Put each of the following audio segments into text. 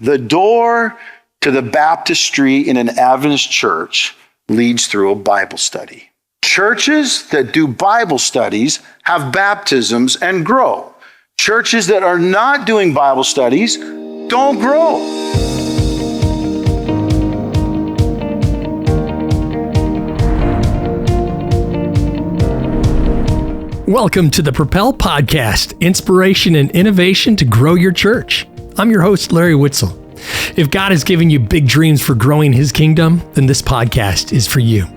The door to the baptistry in an Adventist church leads through a Bible study. Churches that do Bible studies have baptisms and grow. Churches that are not doing Bible studies don't grow. Welcome to the Propel Podcast, inspiration and innovation to grow your church. I'm your host, Larry Witzel. If God has given you big dreams for growing His kingdom, then this podcast is for you.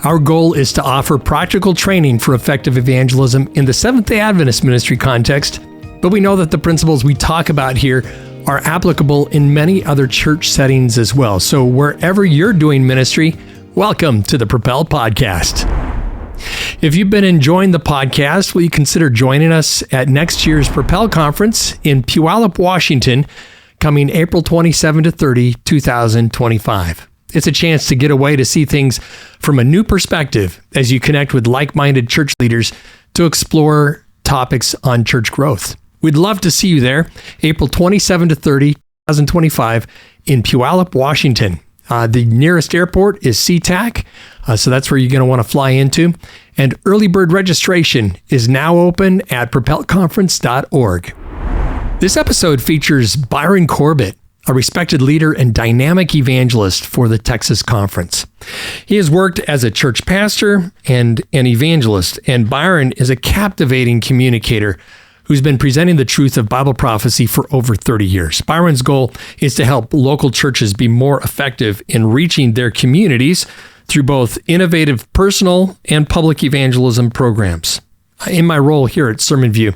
Our goal is to offer practical training for effective evangelism in the Seventh-day Adventist ministry context, but we know that the principles we talk about here are applicable in many other church settings as well. So wherever you're doing ministry, welcome to the Propel Podcast. If you've been enjoying the podcast, will you consider joining us at next year's Propel Conference in Puyallup, Washington, coming April 27 to 30, 2025. It's a chance to get away to see things from a new perspective as you connect with like-minded church leaders to explore topics on church growth. We'd love to see you there, April 27 to 30, 2025 in Puyallup, Washington. The nearest airport is SeaTac, so that's where you're going to want to fly into. And early bird registration is now open at propelconference.org. This episode features Byron Corbett, a respected leader and dynamic evangelist for the Texas Conference. He has worked as a church pastor and an evangelist, and Byron is a captivating communicator who's been presenting the truth of Bible prophecy for over 30 years. Byron's goal is to help local churches be more effective in reaching their communities through both innovative personal and public evangelism programs. In my role here at Sermon View,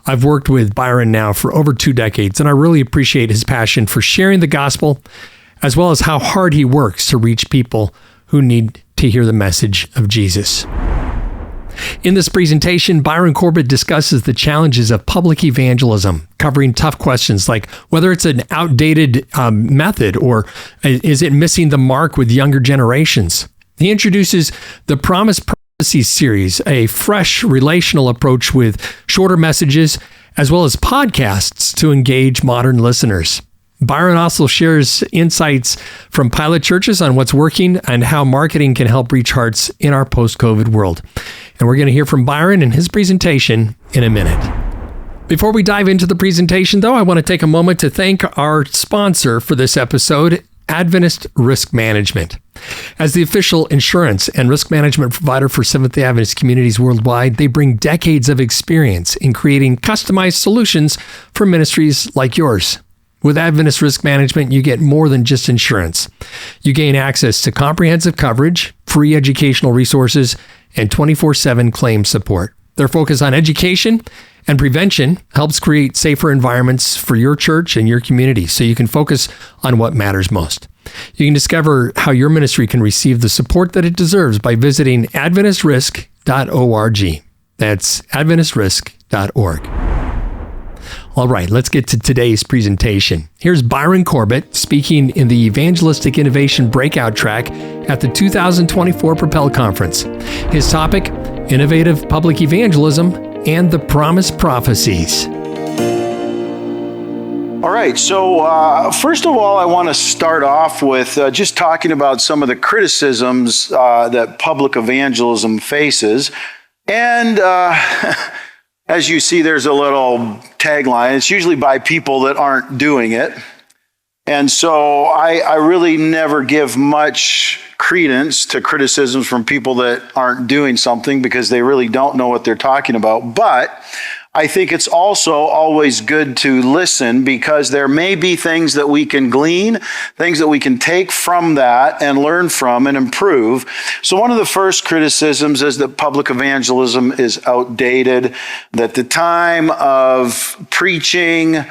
I've worked with Byron now for over 2 decades, and I really appreciate his passion for sharing the gospel, as well as how hard he works to reach people who need to hear the message of Jesus. In this presentation, Byron Corbett discusses the challenges of public evangelism, covering tough questions like whether it's an outdated method or is it missing the mark with younger generations. He introduces the Promise Prophecies series, a fresh relational approach with shorter messages, as well as podcasts to engage modern listeners. Byron also shares insights from pilot churches on what's working and how marketing can help reach hearts in our post-COVID world. And we're going to hear from Byron in his presentation in a minute. Before we dive into the presentation, though, I want to take a moment to thank our sponsor for this episode, Adventist Risk Management. As the official insurance and risk management provider for Seventh-day Adventist communities worldwide, they bring decades of experience in creating customized solutions for ministries like yours. With Adventist Risk Management, you get more than just insurance. You gain access to comprehensive coverage, free educational resources, and 24/7 claim support. Their focus on education and prevention helps create safer environments for your church and your community so you can focus on what matters most. You can discover how your ministry can receive the support that it deserves by visiting adventistrisk.org. That's adventistrisk.org. All right, let's get to today's presentation. Here's Byron Corbett speaking in the Evangelistic Innovation Breakout Track at the 2024 Propel Conference. His topic, Innovative Public Evangelism and the Promise Prophecies. All right, so first of all, I want to start off with just talking about some of the criticisms that public evangelism faces. And as you see, there's a little tagline. It's usually by people that aren't doing it. And so I really never give much credence to criticisms from people that aren't doing something because they really don't know what they're talking about. But I think it's also always good to listen because there may be things that we can glean, things that we can take from that and learn from and improve. So one of the first criticisms is that public evangelism is outdated, that the time of preaching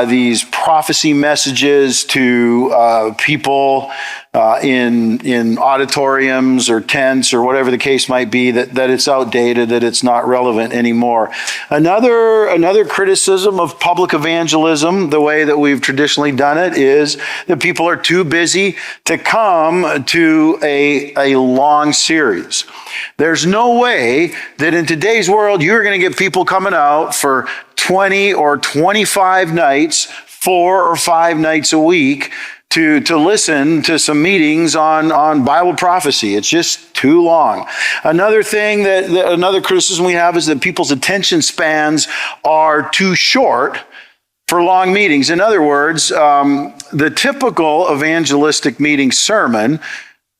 these prophecy messages to people in auditoriums or tents or whatever the case might be, that it's outdated, that it's not relevant anymore. Another criticism of public evangelism, the way that we've traditionally done it, is that people are too busy to come to a long series. There's no way that in today's world you're going to get people coming out for 20 or 25 nights 4 or 5 nights a week to listen to some meetings on Bible prophecy. It's just too long. Another thing another criticism we have is that people's attention spans are too short for long meetings. In other words, the typical evangelistic meeting sermon,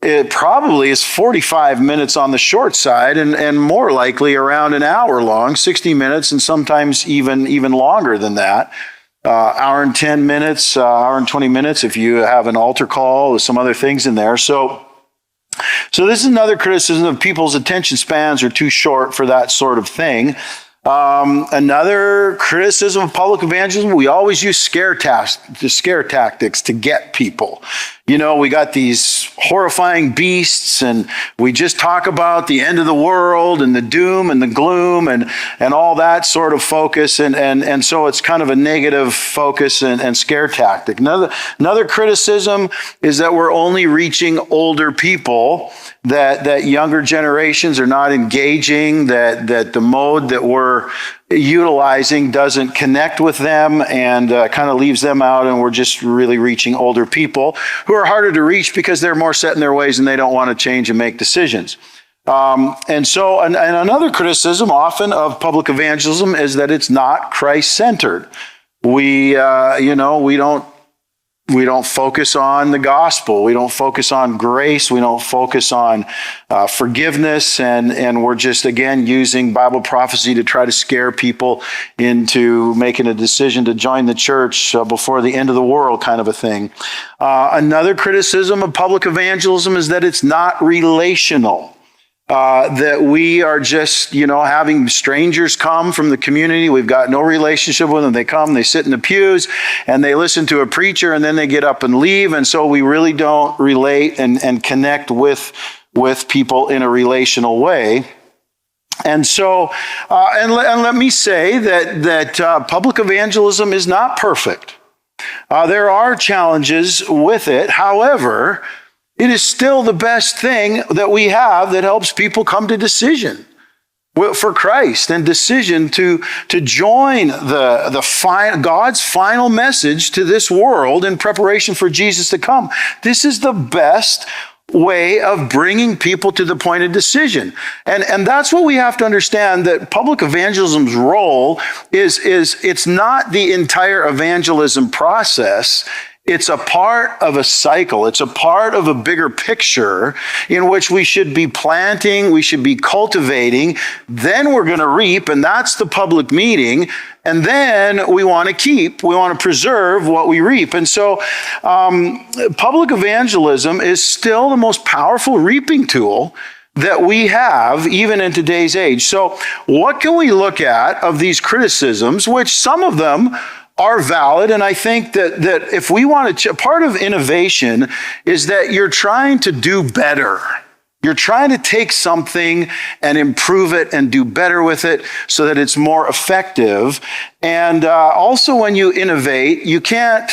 it probably is 45 minutes on the short side and more likely around an hour long, 60 minutes, and sometimes even longer than that. Hour and 10 minutes, hour and 20 minutes if you have an altar call with some other things in there. So this is another criticism of people's attention spans are too short for that sort of thing. Another criticism of public evangelism, we always use scare tactics to get people. You know, we got these horrifying beasts, and we just talk about the end of the world and the doom and the gloom and all that sort of focus. And so it's kind of a negative focus and scare tactic. Another criticism is that we're only reaching older people, that younger generations are not engaging, that the mode that we're utilizing doesn't connect with them and kind of leaves them out, and we're just really reaching older people who are harder to reach because they're more set in their ways and they don't want to change and make decisions. And another criticism often of public evangelism is that it's not Christ-centered. We don't focus on the gospel. We don't focus on grace. We don't focus on forgiveness. And we're just, again, using Bible prophecy to try to scare people into making a decision to join the church before the end of the world, kind of a thing. Another criticism of public evangelism is that it's not relational. That we are just, having strangers come from the community. We've got no relationship with them. They come, they sit in the pews, and they listen to a preacher, and then they get up and leave. And so we really don't relate and connect with people in a relational way. And so, and let me say that public evangelism is not perfect. There are challenges with it. However, it is still the best thing that we have that helps people come to decision for Christ and decision to join God's final message to this world in preparation for Jesus to come. This is the best way of bringing people to the point of decision. And that's what we have to understand, that public evangelism's role is it's not the entire evangelism process. It's a part of a cycle. It's a part of a bigger picture in which we should be planting, we should be cultivating, then we're going to reap, and that's the public meeting. And then we want to preserve what we reap. And so public evangelism is still the most powerful reaping tool that we have even in today's age. So what can we look at of these criticisms, which some of them are valid, and I think that if we want to, part of innovation is that you're trying to do better. You're trying to take something and improve it and do better with it so that it's more effective. And also when you innovate, you can't,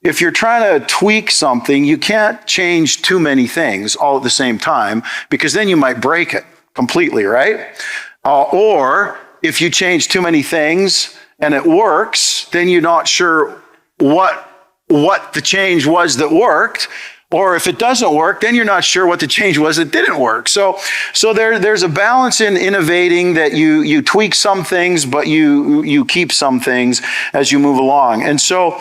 if you're trying to tweak something, you can't change too many things all at the same time, because then you might break it completely, right? Or if you change too many things and it works, then you're not sure what the change was that worked. Or if it doesn't work, then you're not sure what the change was that didn't work. So there's a balance in innovating, that you tweak some things, but you keep some things as you move along. And so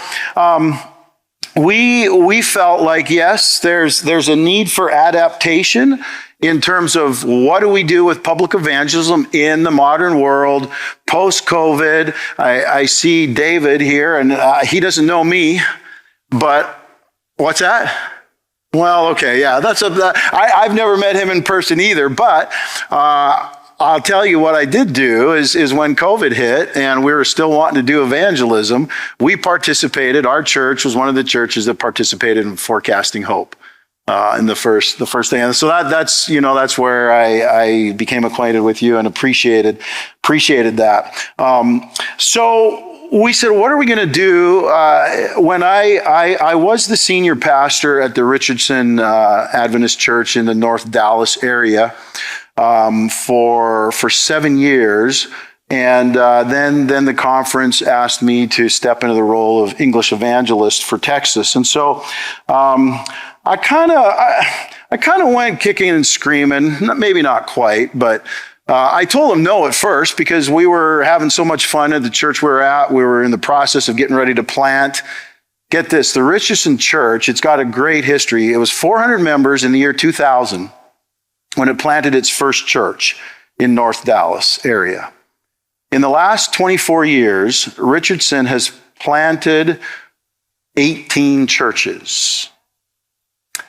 we felt like, yes, there's a need for adaptation in terms of what do we do with public evangelism in the modern world, post-COVID. I see David here, and he doesn't know me, but what's that? Well, okay, yeah, I've never met him in person either, but I'll tell you what I did do is when COVID hit and we were still wanting to do evangelism, we participated. Our church was one of the churches that participated in Forecasting Hope. In the first thing, and so that's where I became acquainted with you and appreciated that. So we said, what are we going to do? When I was the senior pastor at the Richardson Adventist Church in the North Dallas area for 7 years. And then the conference asked me to step into the role of English evangelist for Texas. And so I kind of went kicking and screaming, maybe not quite, but I told them no at first because we were having so much fun at the church we were at. We were in the process of getting ready to plant. Get this, the Richardson Church, it's got a great history. It was 400 members in the year 2000 when it planted its first church in North Dallas area. In the last 24 years, Richardson has planted 18 churches.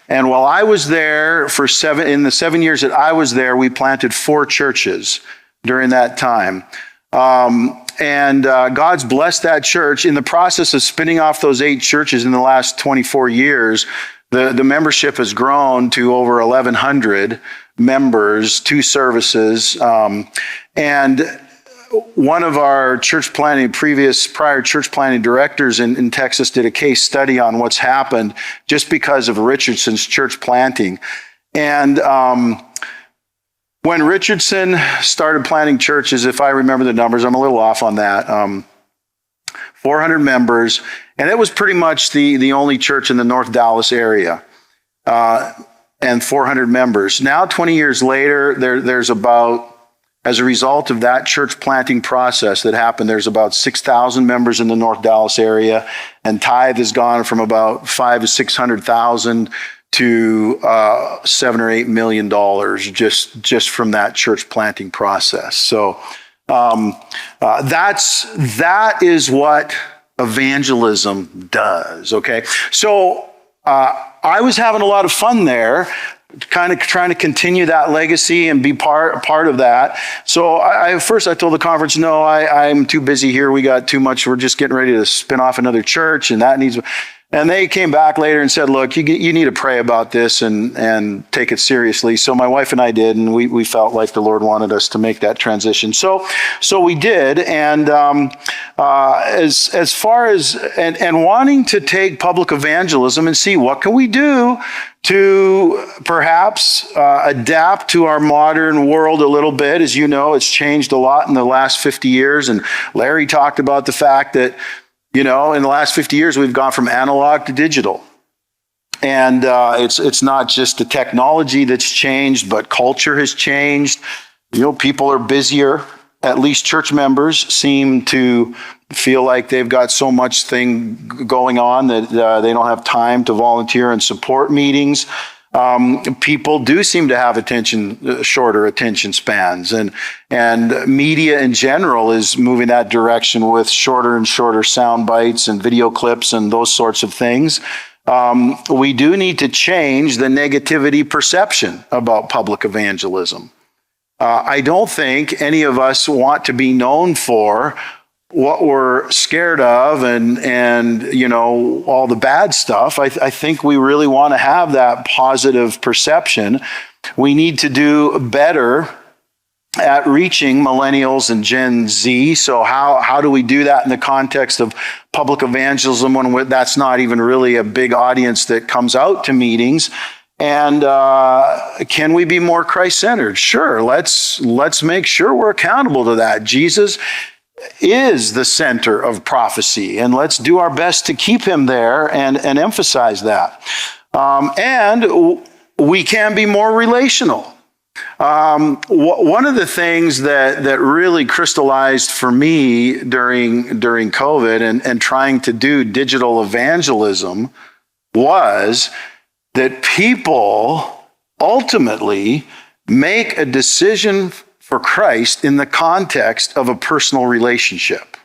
And while I was there in the 7 years that I was there, we planted 4 churches during that time. God's blessed that church. In the process of spinning off those 8 churches in the last 24 years, the membership has grown to over 1,100 members, 2 services. And one of our prior church planting directors in Texas did a case study on what's happened just because of Richardson's church planting. And when Richardson started planting churches, if I remember the numbers, I'm a little off on that, 400 members, and it was pretty much the only church in the North Dallas area, and 400 members. Now, 20 years later, there's about, as a result of that church planting process that happened, there's about 6,000 members in the North Dallas area, and tithe has gone from about $500,000 to $600,000 to $7 or $8 million just from that church planting process. So that is what evangelism does. Okay, so I was having a lot of fun there, kind of trying to continue that legacy and be part of that. So first I told the conference, no, I'm too busy here. We got too much. We're just getting ready to spin off another church, and that needs. And they came back later and said, look, you need to pray about this and take it seriously. So my wife and I did, and we felt like the Lord wanted us to make that transition. So we did. And as far as and wanting to take public evangelism and see what can we do to perhaps adapt to our modern world a little bit. As you know, it's changed a lot in the last 50 years. And Larry talked about the fact that, in the last 50 years, we've gone from analog to digital. And it's not just the technology that's changed, but culture has changed. People are busier. At least church members seem to feel like they've got so much thing going on that they don't have time to volunteer and support meetings. People do seem to have shorter attention spans, and media in general is moving that direction with shorter and shorter sound bites and video clips and those sorts of things. We do need to change the negativity perception about public evangelism. I don't think any of us want to be known for what we're scared of and all the bad stuff. I think we really want to have that positive perception. We need to do better at reaching millennials and Gen Z. So how do we do that in the context of public evangelism when that's not even really a big audience that comes out to meetings? And can we be more Christ-centered? Sure, let's make sure we're accountable to that. Jesus is the center of prophecy, and let's do our best to keep him there and emphasize that. And we can be more relational. One of the things that really crystallized for me during COVID and trying to do digital evangelism was that people ultimately make a decision for Christ in the context of a personal relationship.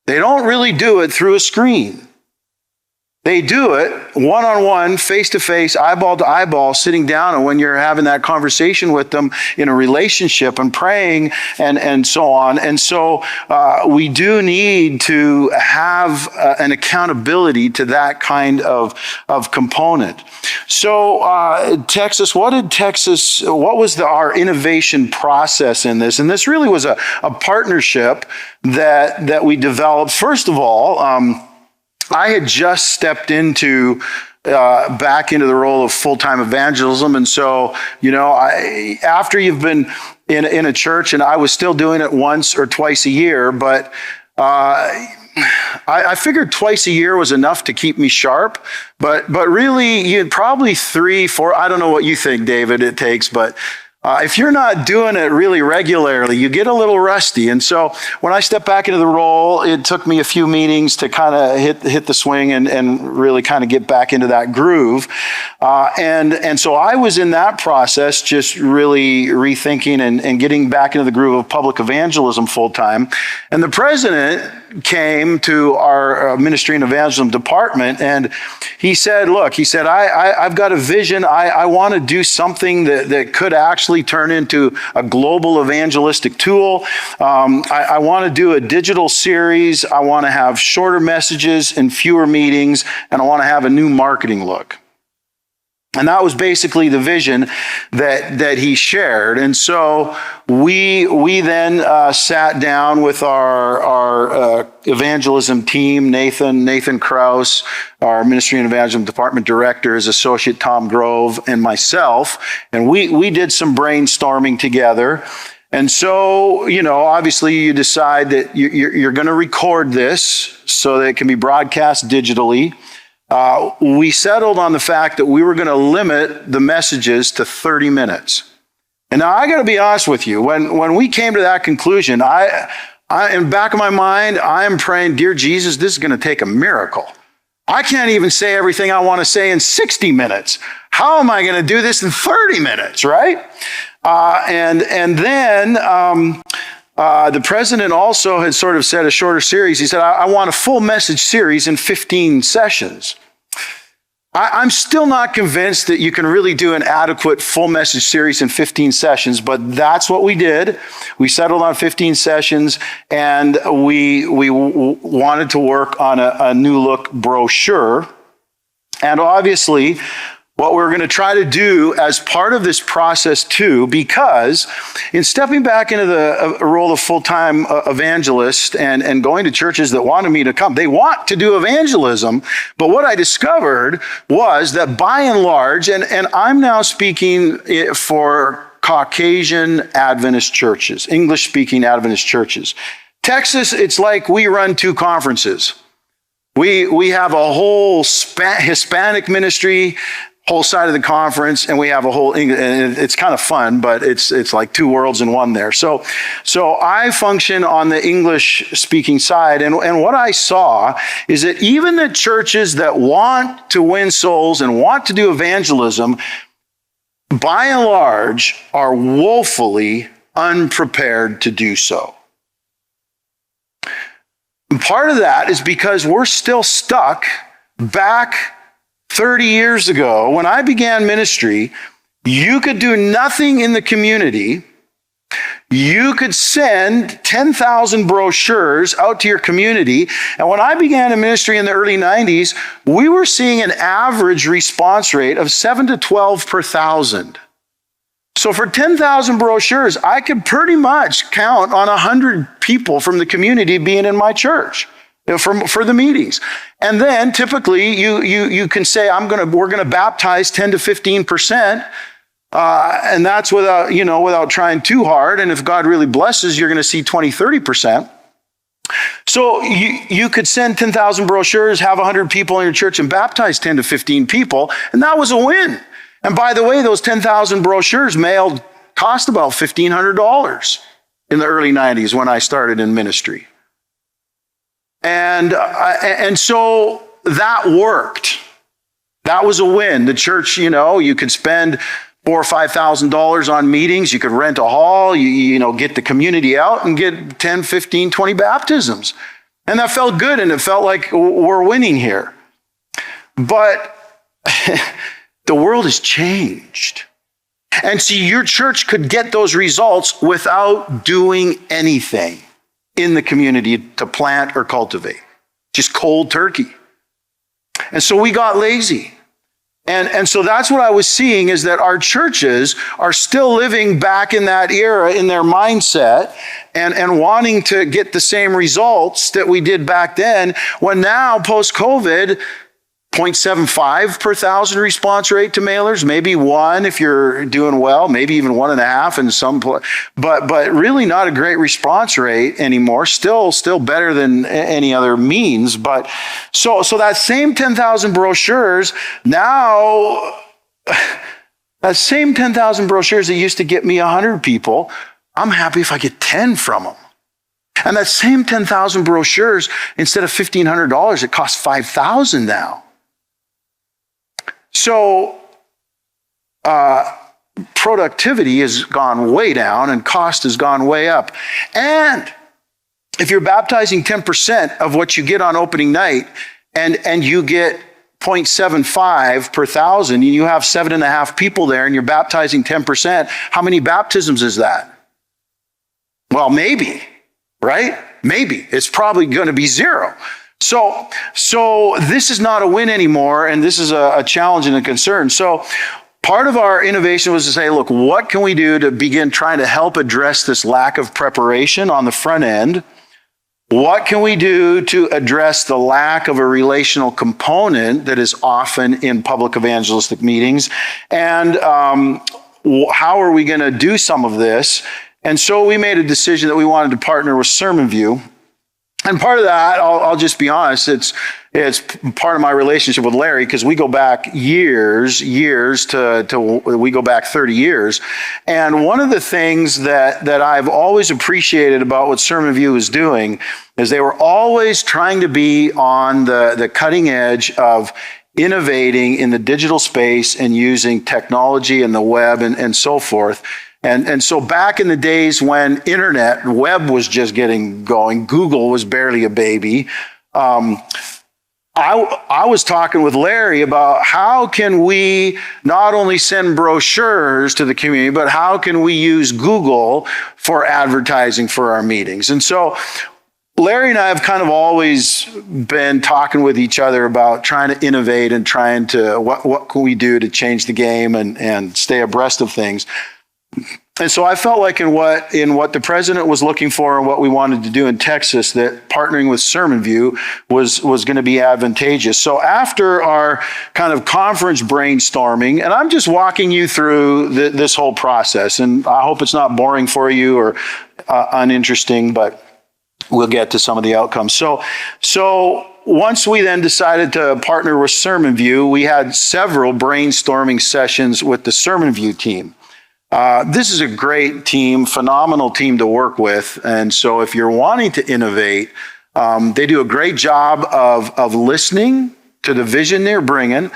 They don't really do it through a screen. They do it one-on-one, face-to-face, eyeball to eyeball, sitting down, and when you're having that conversation with them in a relationship and praying and so on. And so we do need to have an accountability to that kind of component. So Texas, what was our innovation process in this? And this really was a partnership that we developed. First of all, I had just stepped back into the role of full-time evangelism. And so, after you've been in a church, and I was still doing it once or twice a year, but I figured twice a year was enough to keep me sharp, but really you'd probably 3, 4, I don't know what you think, David, it takes, but if you're not doing it really regularly, you get a little rusty. And so when I stepped back into the role, it took me a few meetings to kind of hit the swing and really kind of get back into that groove. And so I was in that process, just really rethinking and getting back into the groove of public evangelism full time. And the president came to our ministry and evangelism department, and he said, look, I've got a vision. I want to do something that could actually turn into a global evangelistic tool. I want to do a digital series. I want to have shorter messages and fewer meetings, and I want to have a new marketing look. And that was basically the vision that he shared. And so we then sat down with our evangelism team, Nathan Krause, our ministry and evangelism department director, his associate Tom Grove, and myself. And we did some brainstorming together. And so, obviously you decide that you're going to record this so that it can be broadcast digitally. We settled on the fact that we were going to limit the messages to 30 minutes. And now I got to be honest with you, when we came to that conclusion, I in the back of my mind, I am praying, dear Jesus, this is going to take a miracle. I can't even say everything I want to say in 60 minutes. How am I going to do this in 30 minutes, right? And then the president also had sort of said a shorter series. He said, I want a full message series in 15 sessions. I'm still not convinced that you can really do an adequate full message series in 15 sessions, but that's what we did. We settled on 15 sessions, and we wanted to work on a new look brochure. And obviously, what we're going to try to do as part of this process too, because in stepping back into the role of full-time evangelist and going to churches that wanted me to come, they want to do evangelism. But what I discovered was that by and large, and I'm now speaking for Caucasian Adventist churches, English-speaking Adventist churches. Texas, it's like we run 2 conferences. We have a whole Hispanic ministry, whole side of the conference, and we have a whole English, and it's kind of fun, but it's like 2 worlds in one there. So I function on the English-speaking side, and what I saw is that even the churches that want to win souls and want to do evangelism, by and large, are woefully unprepared to do so. And part of that is because we're still stuck back 30 years ago, when I began ministry, you could do nothing in the community. You could send 10,000 brochures out to your community. And when I began in ministry in the early 90s, we were seeing an average response rate of 7 to 12 per 1,000. So for 10,000 brochures, I could pretty much count on 100 people from the community being in my church. For the meetings. And then typically you can say, we're going to baptize 10 to 15%. And that's without trying too hard. And if God really blesses, you're going to see 20, 30%. So you could send 10,000 brochures, have 100 people in your church and baptize 10 to 15 people. And that was a win. And by the way, those 10,000 brochures mailed cost about $1,500 in the early 90s when I started in ministry. And so that worked. That was a win. The church, you could spend $4,000 or $5,000 on meetings. You could rent a hall, get the community out and get 10, 15, 20 baptisms. And that felt good, and it felt like we're winning here. But the world has changed. And see, your church could get those results without doing anything in the community to plant or cultivate. Just cold turkey. And so we got lazy. And so that's what I was seeing, is that our churches are still living back in that era in their mindset and wanting to get the same results that we did back then, when now, post-COVID, 0.75 per 1,000 response rate to mailers, maybe 1 if you're doing well, maybe even 1.5 in some but really not a great response rate anymore. Still better than any other means. But so that same 10,000 brochures now, that same 10,000 brochures that used to get me 100 people, I'm happy if I get 10 from them. And that same 10,000 brochures, instead of $1,500, it costs $5,000 now. So productivity has gone way down and cost has gone way up. And if you're baptizing 10% of what you get on opening night and you get 0.75 per 1,000, and you have 7.5 people there and you're baptizing 10%, how many baptisms is that? Well, maybe, right? Maybe. It's probably going to be 0. So this is not a win anymore, and this is a challenge and a concern. So part of our innovation was to say, look, what can we do to begin trying to help address this lack of preparation on the front end? What can we do to address the lack of a relational component that is often in public evangelistic meetings? And how are we going to do some of this? And so we made a decision that we wanted to partner with Sermon View. And part of that, I'll just be honest, it's part of my relationship with Larry, because we go back years to we go back 30 years. And one of the things that I've always appreciated about what Sermon View is doing is they were always trying to be on the cutting edge of innovating in the digital space and using technology and the web and so forth. And so back in the days when internet, web was just getting going, Google was barely a baby, I was talking with Larry about how can we not only send brochures to the community, but how can we use Google for advertising for our meetings? And so Larry and I have kind of always been talking with each other about trying to innovate and trying to, what can we do to change the game and stay abreast of things. And so I felt like in what the president was looking for and what we wanted to do in Texas, that partnering with Sermon View was going to be advantageous. So after our kind of conference brainstorming, and I'm just walking you through this whole process, and I hope it's not boring for you or uninteresting, but we'll get to some of the outcomes. So once we then decided to partner with Sermon View, we had several brainstorming sessions with the Sermon View team. This is a great team, phenomenal team to work with. And so if you're wanting to innovate, they do a great job of listening to the vision they're bringing,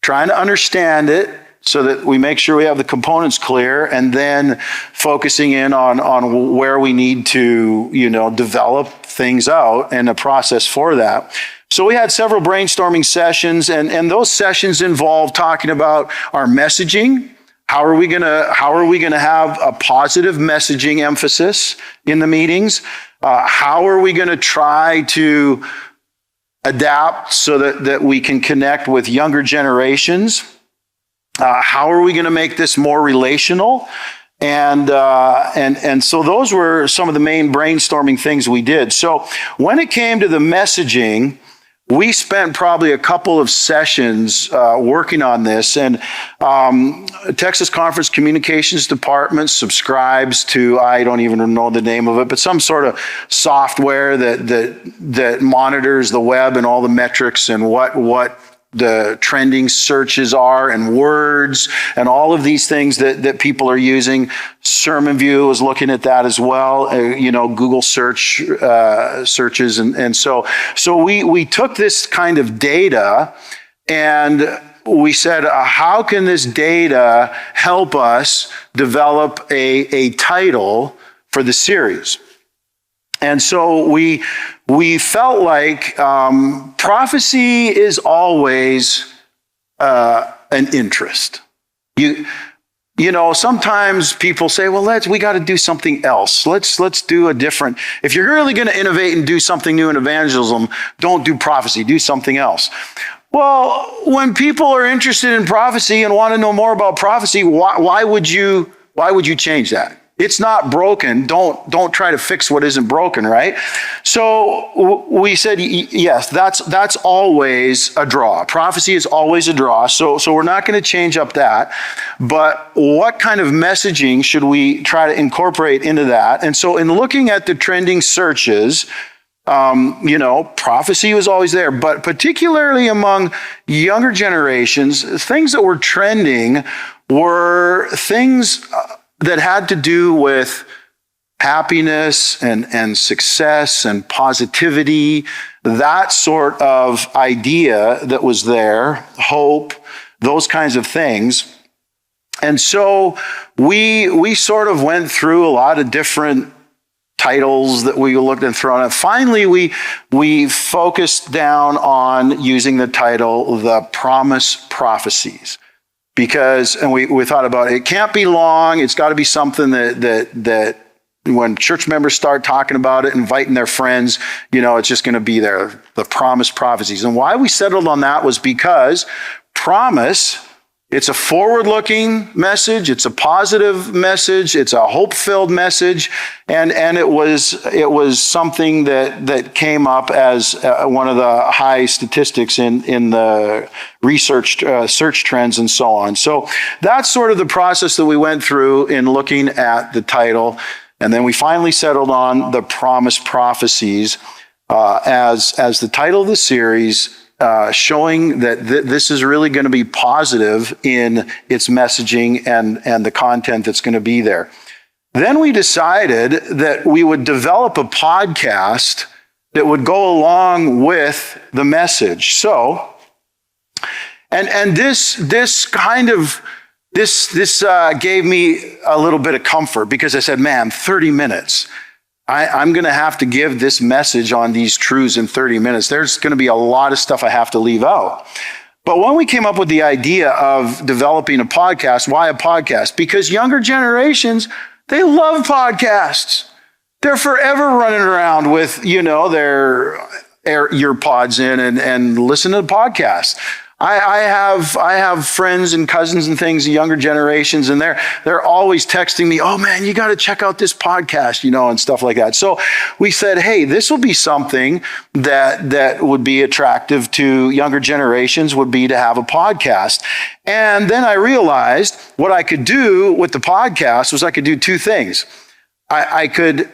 trying to understand it so that we make sure we have the components clear, and then focusing in on where we need to, develop things out and a process for that. So we had several brainstorming sessions, and those sessions involved talking about our messaging. How are we gonna have a positive messaging emphasis in the meetings? How are we gonna try to adapt so that we can connect with younger generations? How are we gonna make this more relational? And so those were some of the main brainstorming things we did. So when it came to the messaging, we spent probably a couple of sessions working on this, and Texas Conference Communications Department subscribes to, I don't even know the name of it, but some sort of software that monitors the web and all the metrics and what the trending searches are and words and all of these things that people are using. Sermon View is looking at that as well, Google searches. And so we took this kind of data and we said, how can this data help us develop a title for the series? And so we felt like prophecy is always an interest. Sometimes people say, well, we got to do something else. Let's do a different. If you're really going to innovate and do something new in evangelism, don't do prophecy, do something else. Well, when people are interested in prophecy and want to know more about prophecy, why would you change that? It's not broken. Don't try to fix what isn't broken, right? So we said, yes, that's always a draw. Prophecy is always a draw. So we're not going to change up that. But what kind of messaging should we try to incorporate into that? And so in looking at the trending searches, prophecy was always there, but particularly among younger generations, things that were trending were things that had to do with happiness and success and positivity, that sort of idea that was there, hope, those kinds of things. And so we sort of went through a lot of different titles that we looked and thrown at. Finally, we focused down on using the title, The Promise Prophecies. And we thought about it can't be long. It's got to be something that when church members start talking about it, inviting their friends, it's just going to be there. The Promise Prophecies. And why we settled on that was because promise, it's a forward-looking message. It's a positive message. It's a hope-filled message, and it was something that came up as one of the high statistics in the research search trends and so on. So that's sort of the process that we went through in looking at the title, and then we finally settled on the Promise Prophecies as the title of the series. Showing that this is really going to be positive in its messaging and the content that's going to be there. Then we decided that we would develop a podcast that would go along with the message. So, and this gave me a little bit of comfort because I said, man, 30 minutes. I'm going to have to give this message on these truths in 30 minutes. There's going to be a lot of stuff I have to leave out. But when we came up with the idea of developing a podcast, why a podcast? Because younger generations, they love podcasts. They're forever running around with, their earpods in and listen to the podcast. I have friends and cousins and things, younger generations, and they're always texting me, oh man, you got to check out this podcast, and stuff like that. So we said, hey, this will be something that would be attractive to younger generations, would be to have a podcast. And then I realized what I could do with the podcast was I could do two things. I could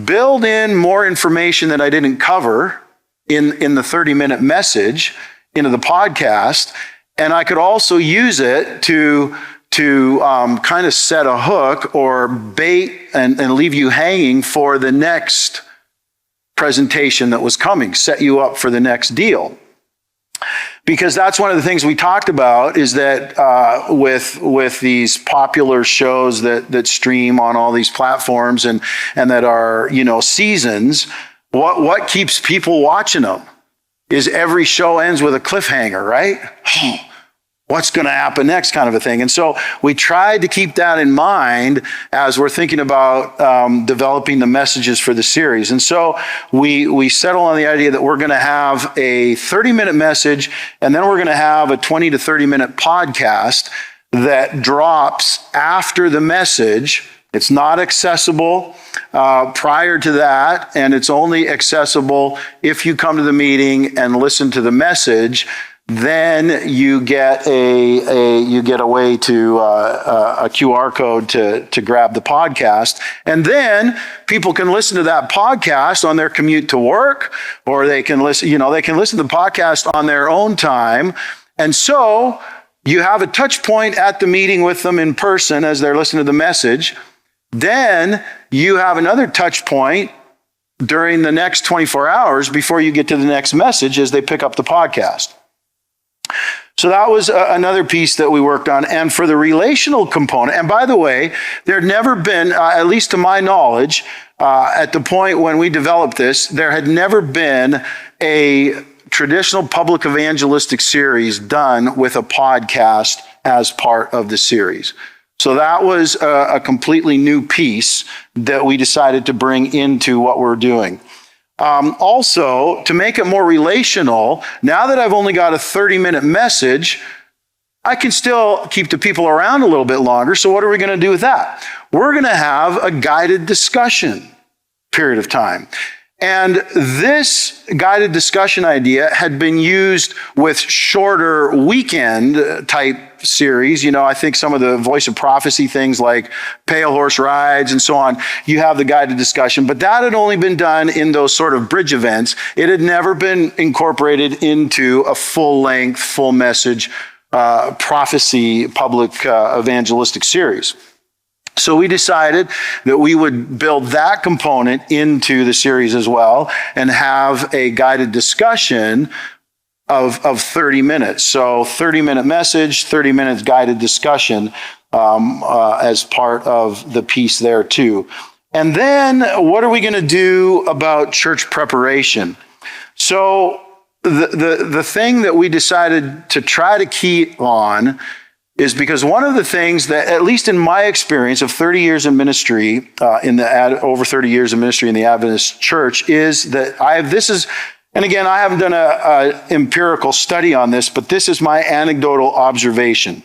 build in more information that I didn't cover in the 30-minute message into the podcast, and I could also use it to kind of set a hook or bait and leave you hanging for the next presentation that was coming, set you up for the next deal. Because that's one of the things we talked about is that with these popular shows that stream on all these platforms and that are seasons, what keeps people watching them is every show ends with a cliffhanger, right? Oh, what's going to happen next kind of a thing. And so we tried to keep that in mind as we're thinking about developing the messages for the series. And so we settle on the idea that we're going to have a 30-minute message, and then we're going to have a 20 to 30-minute podcast that drops after the message. It's not accessible prior to that, and it's only accessible if you come to the meeting and listen to the message. Then you get a way to a QR code to grab the podcast, and then people can listen to that podcast on their commute to work, or they can listen. They can listen to the podcast on their own time, and so you have a touch point at the meeting with them in person as they're listening to the message. Then you have another touch point during the next 24 hours before you get to the next message as they pick up the podcast. So that was another piece that we worked on. And for the relational component, and by the way, there had never been, at least to my knowledge, at the point when we developed this, there had never been a traditional public evangelistic series done with a podcast as part of the series. So that was a completely new piece that we decided to bring into what we're doing. Also, to make it more relational, now that I've only got a 30-minute message, I can still keep the people around a little bit longer. So what are we going to do with that? we're going to have a guided discussion period of time. And this guided discussion idea had been used with shorter weekend type series. I think some of the Voice of Prophecy things like Pale Horse Rides and so on, you have the guided discussion, but that had only been done in those sort of bridge events. It had never been incorporated into a full-length, full message prophecy public evangelistic series. So we decided that we would build that component into the series as well and have a guided discussion of 30 minutes. So 30-minute message, 30 minutes guided discussion as part of the piece there too. And then what are we going to do about church preparation? So the thing that we decided to try to key on is because one of the things that, at least in my experience of 30 years in ministry, over 30 years of ministry in the Adventist church, is that and again, I haven't done an empirical study on this, but this is my anecdotal observation.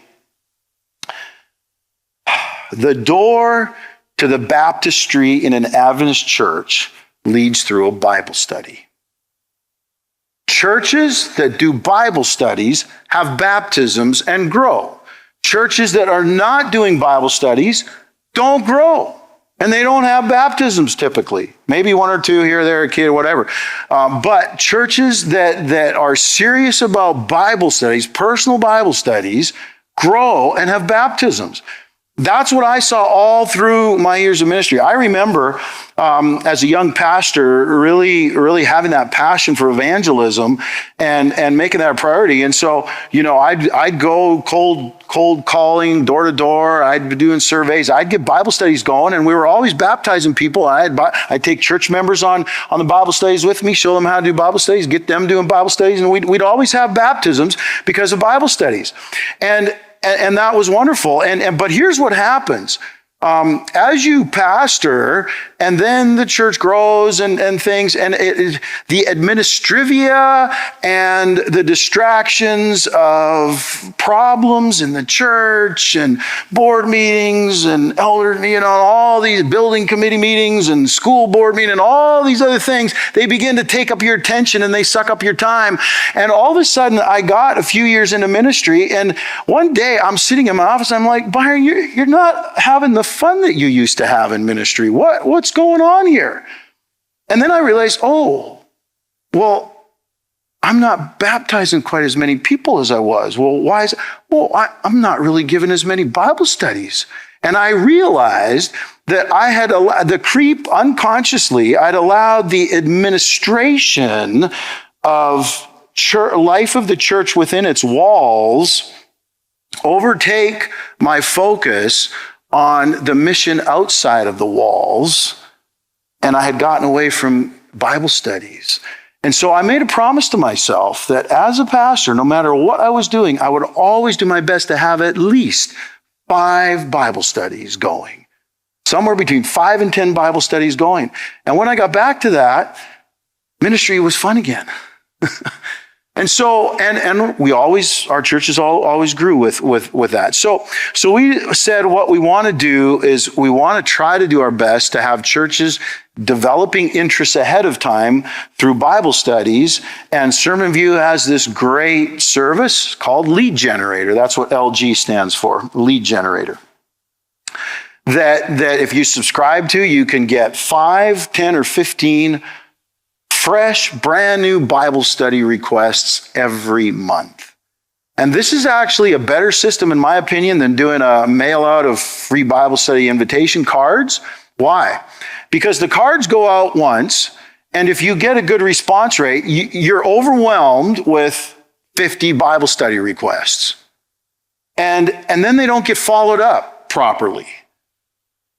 The door to the baptistry in an Adventist church leads through a Bible study. Churches that do Bible studies have baptisms and grow. Churches that are not doing Bible studies don't grow, and they don't have baptisms typically. Maybe one or two here, there, a kid, whatever. But churches that are serious about Bible studies, personal Bible studies, grow and have baptisms. That's what I saw all through my years of ministry. I remember as a young pastor really having that passion for evangelism and making that a priority. And so, I'd go cold calling, door to door. I'd be doing surveys. I'd get Bible studies going, and we were always baptizing people. I'd take church members on the Bible studies with me, show them how to do Bible studies, get them doing Bible studies, and we'd always have baptisms because of Bible studies. And that was wonderful. But here's what happens. As you pastor, and then the church grows and things, and the administrivia and the distractions of problems in the church and board meetings and all these building committee meetings and school board meetings and all these other things, they begin to take up your attention and they suck up your time. And all of a sudden, I got a few years into ministry, and one day I'm sitting in my office, I'm like, Byron, you're not having the fun that you used to have in ministry. What's going on here? And then I realized, I'm not baptizing quite as many people as I was. Well, why is it? I'm not really giving as many Bible studies. And I realized that I had allowed unconsciously, I'd allowed the administration of life of the church within its walls overtake my focus on the mission outside of the walls, and I had gotten away from Bible studies. And so I made a promise to myself that as a pastor, no matter what I was doing, I would always do my best to have at least 5 Bible studies going. Somewhere between 5 and 10 Bible studies going. And when I got back to that, ministry was fun again. And so, and we our churches always grew with that. So we said what we want to do is we want to try to do our best to have churches developing interests ahead of time through Bible studies. And Sermon View has this great service called Lead Generator. That's what LG stands for, Lead Generator. That if you subscribe to, you can get 5, 10, or 15 fresh, brand new Bible study requests every month. And this is actually a better system, in my opinion, than doing a mail out of free Bible study invitation cards. Why? Because the cards go out once, and if you get a good response rate, you're overwhelmed with 50 Bible study requests. And then they don't get followed up properly.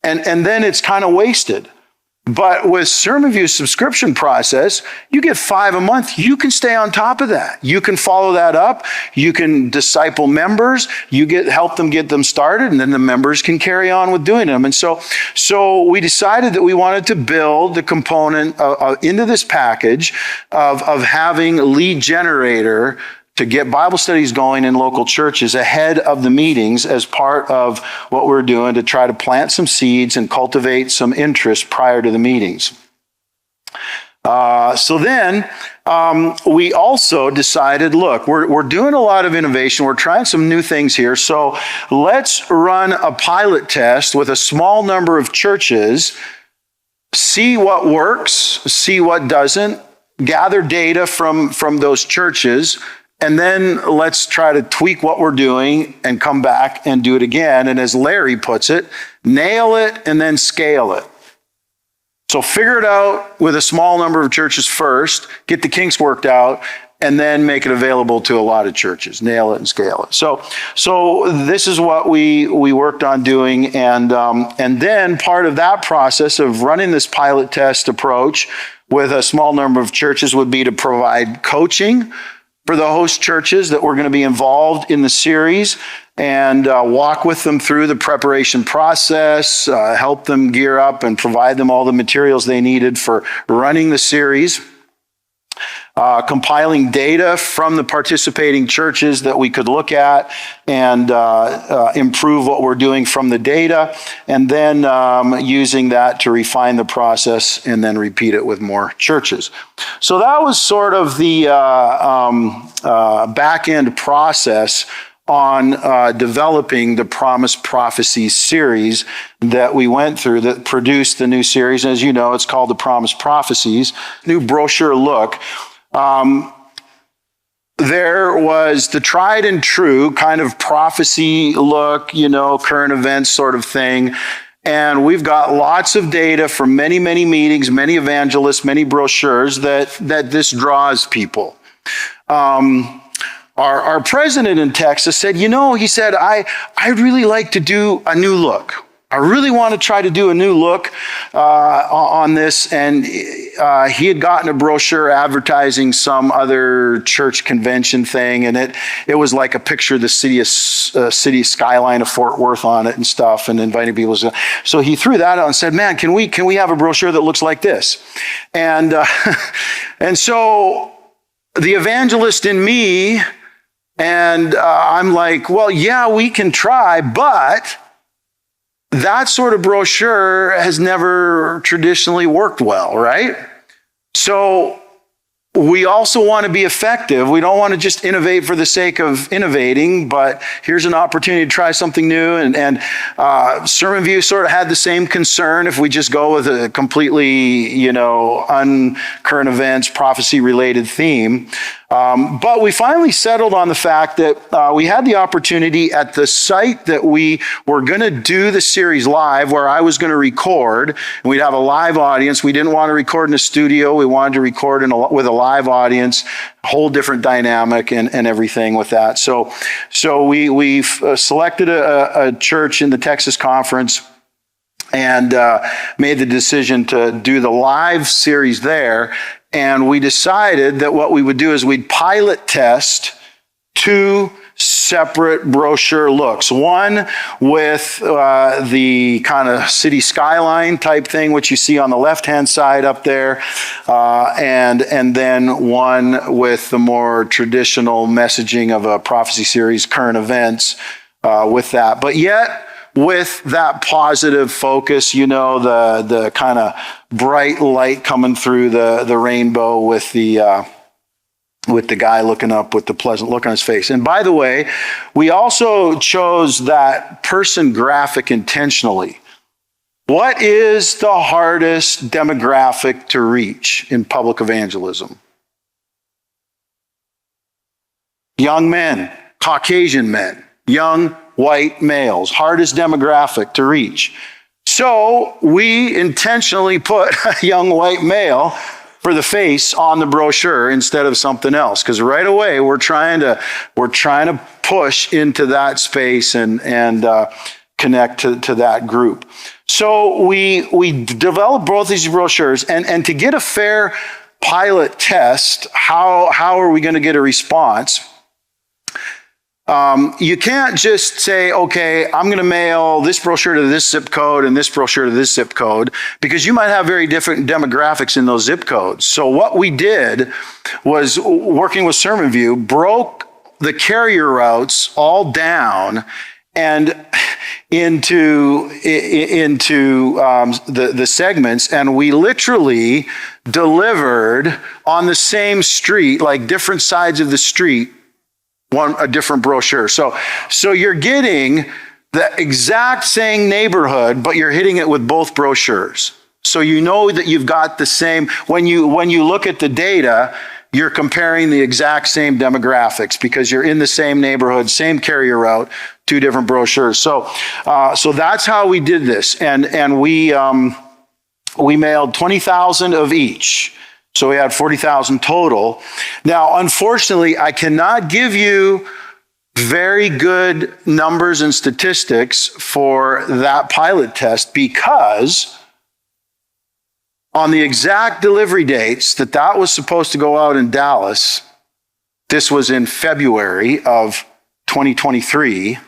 And then it's kind of wasted. But with Sermon View's subscription process, you get 5 a month. You can stay on top of that. You can follow that up. You can disciple members. Help them get them started, and then the members can carry on with doing them. And so we decided that we wanted to build the component into this package of having a Lead Generator to get Bible studies going in local churches ahead of the meetings as part of what we're doing to try to plant some seeds and cultivate some interest prior to the meetings. So then we also decided, look, we're doing a lot of innovation. We're trying some new things here. So let's run a pilot test with a small number of churches, see what works, see what doesn't, gather data from those churches, and then let's try to tweak what we're doing and come back and do it again. And as Larry puts it, nail it and then scale it. So figure it out with a small number of churches first, get the kinks worked out, and then make it available to a lot of churches. Nail it and scale it. So this is what we worked on doing, and then part of that process of running this pilot test approach with a small number of churches would be to provide coaching for the host churches that were going to be involved in the series, and walk with them through the preparation process, help them gear up and provide them all the materials they needed for running the series, compiling data from the participating churches that we could look at and improve what we're doing from the data, and then using that to refine the process and then repeat it with more churches. So that was sort of the back-end process on developing the Promise Prophecies series that we went through that produced the new series. As you know, it's called the Promise Prophecies. New brochure look. There was the tried and true kind of prophecy look, current events sort of thing. And we've got lots of data from many, many meetings, many evangelists, many brochures that this draws people. Our president in Texas said, he said, I'd really like to do a new look. I really want to try to do a new look on this. And he had gotten a brochure advertising some other church convention thing. And it was like a picture of the city skyline of Fort Worth on it and stuff, and inviting people. So he threw that out and said, man, can we have a brochure that looks like this? And so the evangelist in me, and I'm like, well, yeah, we can try, but that sort of brochure has never traditionally worked well, right? So we also want to be effective. We don't want to just innovate for the sake of innovating, but here's an opportunity to try something new. And Sermon View sort of had the same concern if we just go with a completely, uncurrent events, prophecy-related theme. But we finally settled on the fact that we had the opportunity at the site that we were going to do the series live, where I was going to record, and we'd have a live audience. We didn't want to record in a studio. We wanted to record with a live audience, whole different dynamic and everything with that. So we've selected a church in the Texas conference and made the decision to do the live series there. And we decided that what we would do is we'd pilot test 2 separate brochure looks. One with the kind of city skyline type thing, which you see on the left-hand side up there, and then one with the more traditional messaging of a prophecy series, current events, with that. But yet, with that positive focus, the kind of bright light coming through the rainbow with the guy looking up with the pleasant look on his face. And by the way, we also chose that person graphic intentionally. What is the hardest demographic to reach in public evangelism? Young men, Caucasian men, young white males, hardest demographic to reach. So we intentionally put a young white male for the face on the brochure instead of something else, because right away we're trying to push into that space and connect to that group. So we developed both these brochures, and to get a fair pilot test, how are we going to get a response? You can't just say, okay, I'm going to mail this brochure to this zip code and this brochure to this zip code, because you might have very different demographics in those zip codes. So what we did was, working with Sermon View, broke the carrier routes all down and into the segments, and we literally delivered on the same street, like different sides of the street, a different brochure. So you're getting the exact same neighborhood, but you're hitting it with both brochures. So you know that you've got the same, when you look at the data, you're comparing the exact same demographics because you're in the same neighborhood, same carrier route, two different brochures. So that's how we did this. And we mailed 20,000 of each. So we had 40,000 total. Now, unfortunately, I cannot give you very good numbers and statistics for that pilot test because on the exact delivery dates that was supposed to go out in Dallas, this was in February of 2023,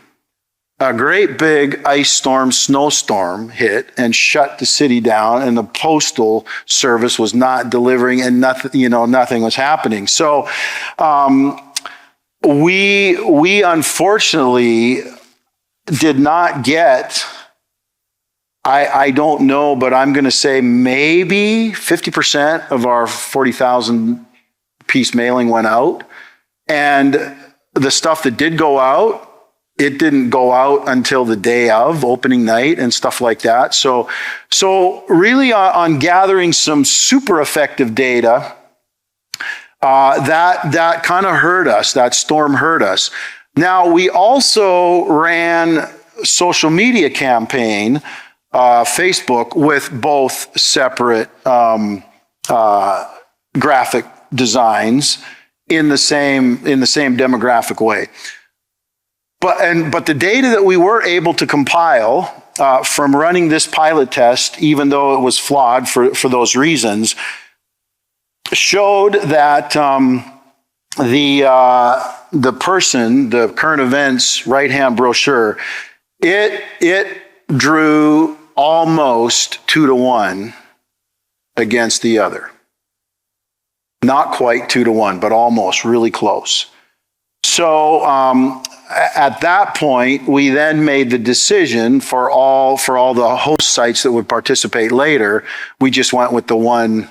a great big ice storm, snowstorm hit and shut the city down, and the postal service was not delivering, and nothing was happening. So we unfortunately did not get, I don't know, but I'm going to say maybe 50% of our 40,000 piece mailing went out. And the stuff that did go out, it didn't go out until the day of opening night and stuff like that. So really on gathering some super effective data, that kind of hurt us. That storm hurt us. Now, we also ran social media campaign, Facebook, with both separate graphic designs in the same demographic way. But the data that we were able to compile from running this pilot test, even though it was flawed for those reasons, showed that the current events right-hand brochure, it drew almost 2-to-1 against the other. Not quite 2-to-1, but almost, really close. So at that point, we then made the decision for all the host sites that would participate later, we just went with the one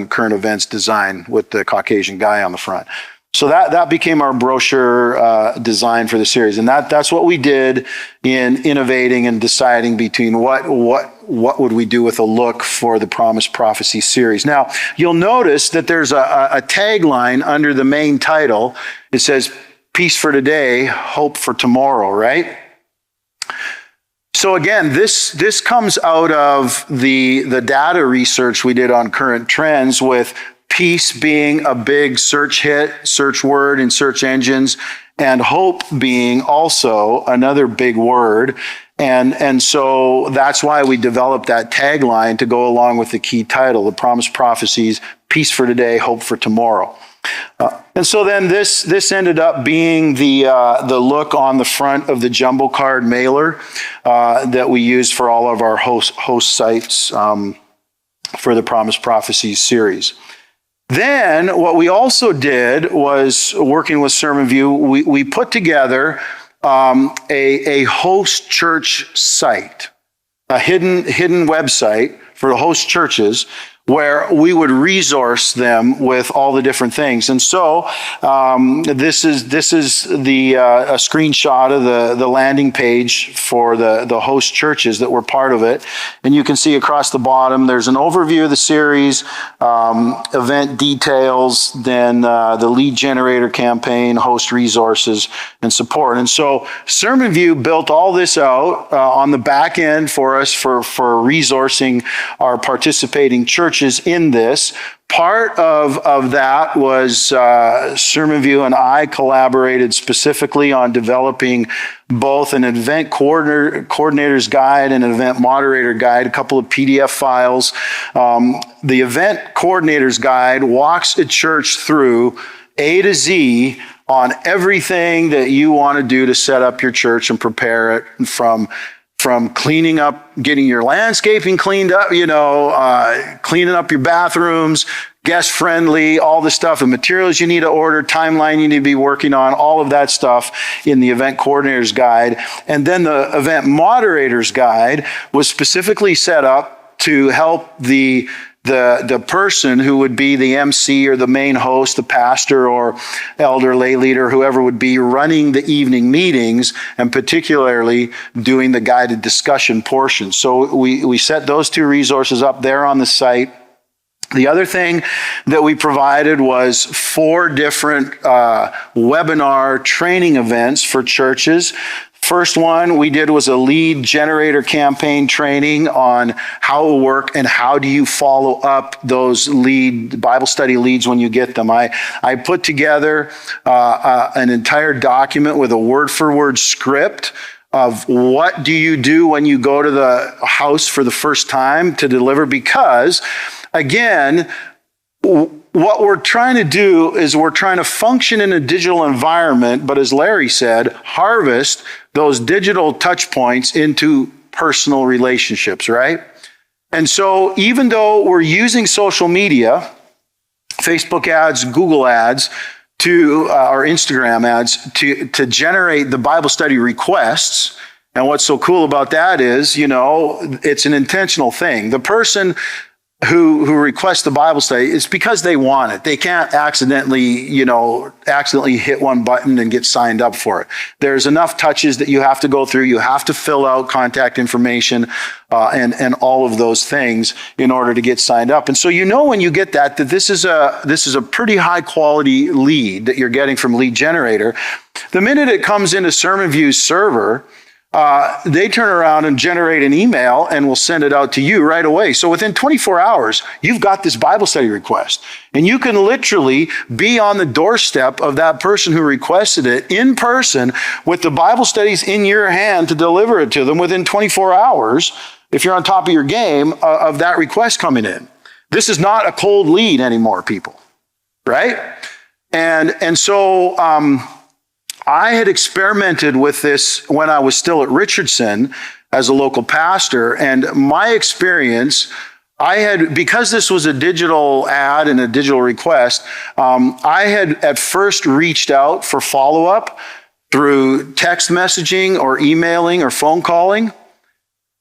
current events design with the Caucasian guy on the front. So that became our brochure design for the series. And that's what we did in innovating and deciding between what would we do with a look for the Promise Prophecies series. Now, you'll notice that there's a tagline under the main title. It says, "Peace for today, hope for tomorrow," right? So again, this comes out of the data research we did on current trends, with peace being a big search word in search engines, and hope being also another big word. And so that's why we developed that tagline to go along with the key title, the Promise Prophecies, Peace for Today, Hope for Tomorrow. And so then this ended up being the look on the front of the jumbo card mailer that we used for all of our host sites for the Promise Prophecies series. Then what we also did was, working with Sermon View, we put together a host church site, a hidden website for the host churches, where we would resource them with all the different things. And so this is a screenshot of the landing page for the host churches that were part of it. And you can see across the bottom, there's an overview of the series, event details, then the lead generator campaign, host resources, and support. And so Sermon View built all this out on the back end for us for resourcing our participating churches in this. Part of that was Sermon View and I collaborated specifically on developing both an event coordinator's guide and an event moderator guide, a couple of PDF files. The event coordinator's guide walks a church through A to Z on everything that you want to do to set up your church and prepare it, from cleaning up, getting your landscaping cleaned up, cleaning up your bathrooms, guest friendly, all the stuff, the materials you need to order, timeline you need to be working on, all of that stuff in the event coordinator's guide. And then the event moderator's guide was specifically set up to help the person who would be the MC or the main host, the pastor or elder lay leader, whoever would be running the evening meetings, and particularly doing the guided discussion portion. So we set those two resources up there on the site. The other thing that we provided was 4 different webinar training events for churches. First one we did was a lead generator campaign training on how it will work and how do you follow up those Bible study leads when you get them. I put together an entire document with a word-for-word script of what do you do when you go to the house for the first time to deliver, because again, what we're trying to do is we're trying to function in a digital environment, but as Larry said, harvest those digital touch points into personal relationships, right? And so even though we're using social media, Facebook ads, Google ads, or Instagram ads to generate the Bible study requests, and what's so cool about that is, it's an intentional thing. The person who requests the Bible study, it's because they want it. They can't accidentally hit one button and get signed up for it. There's enough touches that you have to go through. You have to fill out contact information and all of those things in order to get signed up. And so when you get that this is a pretty high quality lead that you're getting from Lead Generator. The minute it comes into Sermon View's server, they turn around and generate an email and will send it out to you right away. So within 24 hours, you've got this Bible study request. And you can literally be on the doorstep of that person who requested it in person with the Bible studies in your hand to deliver it to them within 24 hours, if you're on top of your game, of that request coming in. This is not a cold lead anymore, people, right? And so I had experimented with this when I was still at Richardson as a local pastor, and my experience, because this was a digital ad and a digital request, I had at first reached out for follow-up through text messaging or emailing or phone calling.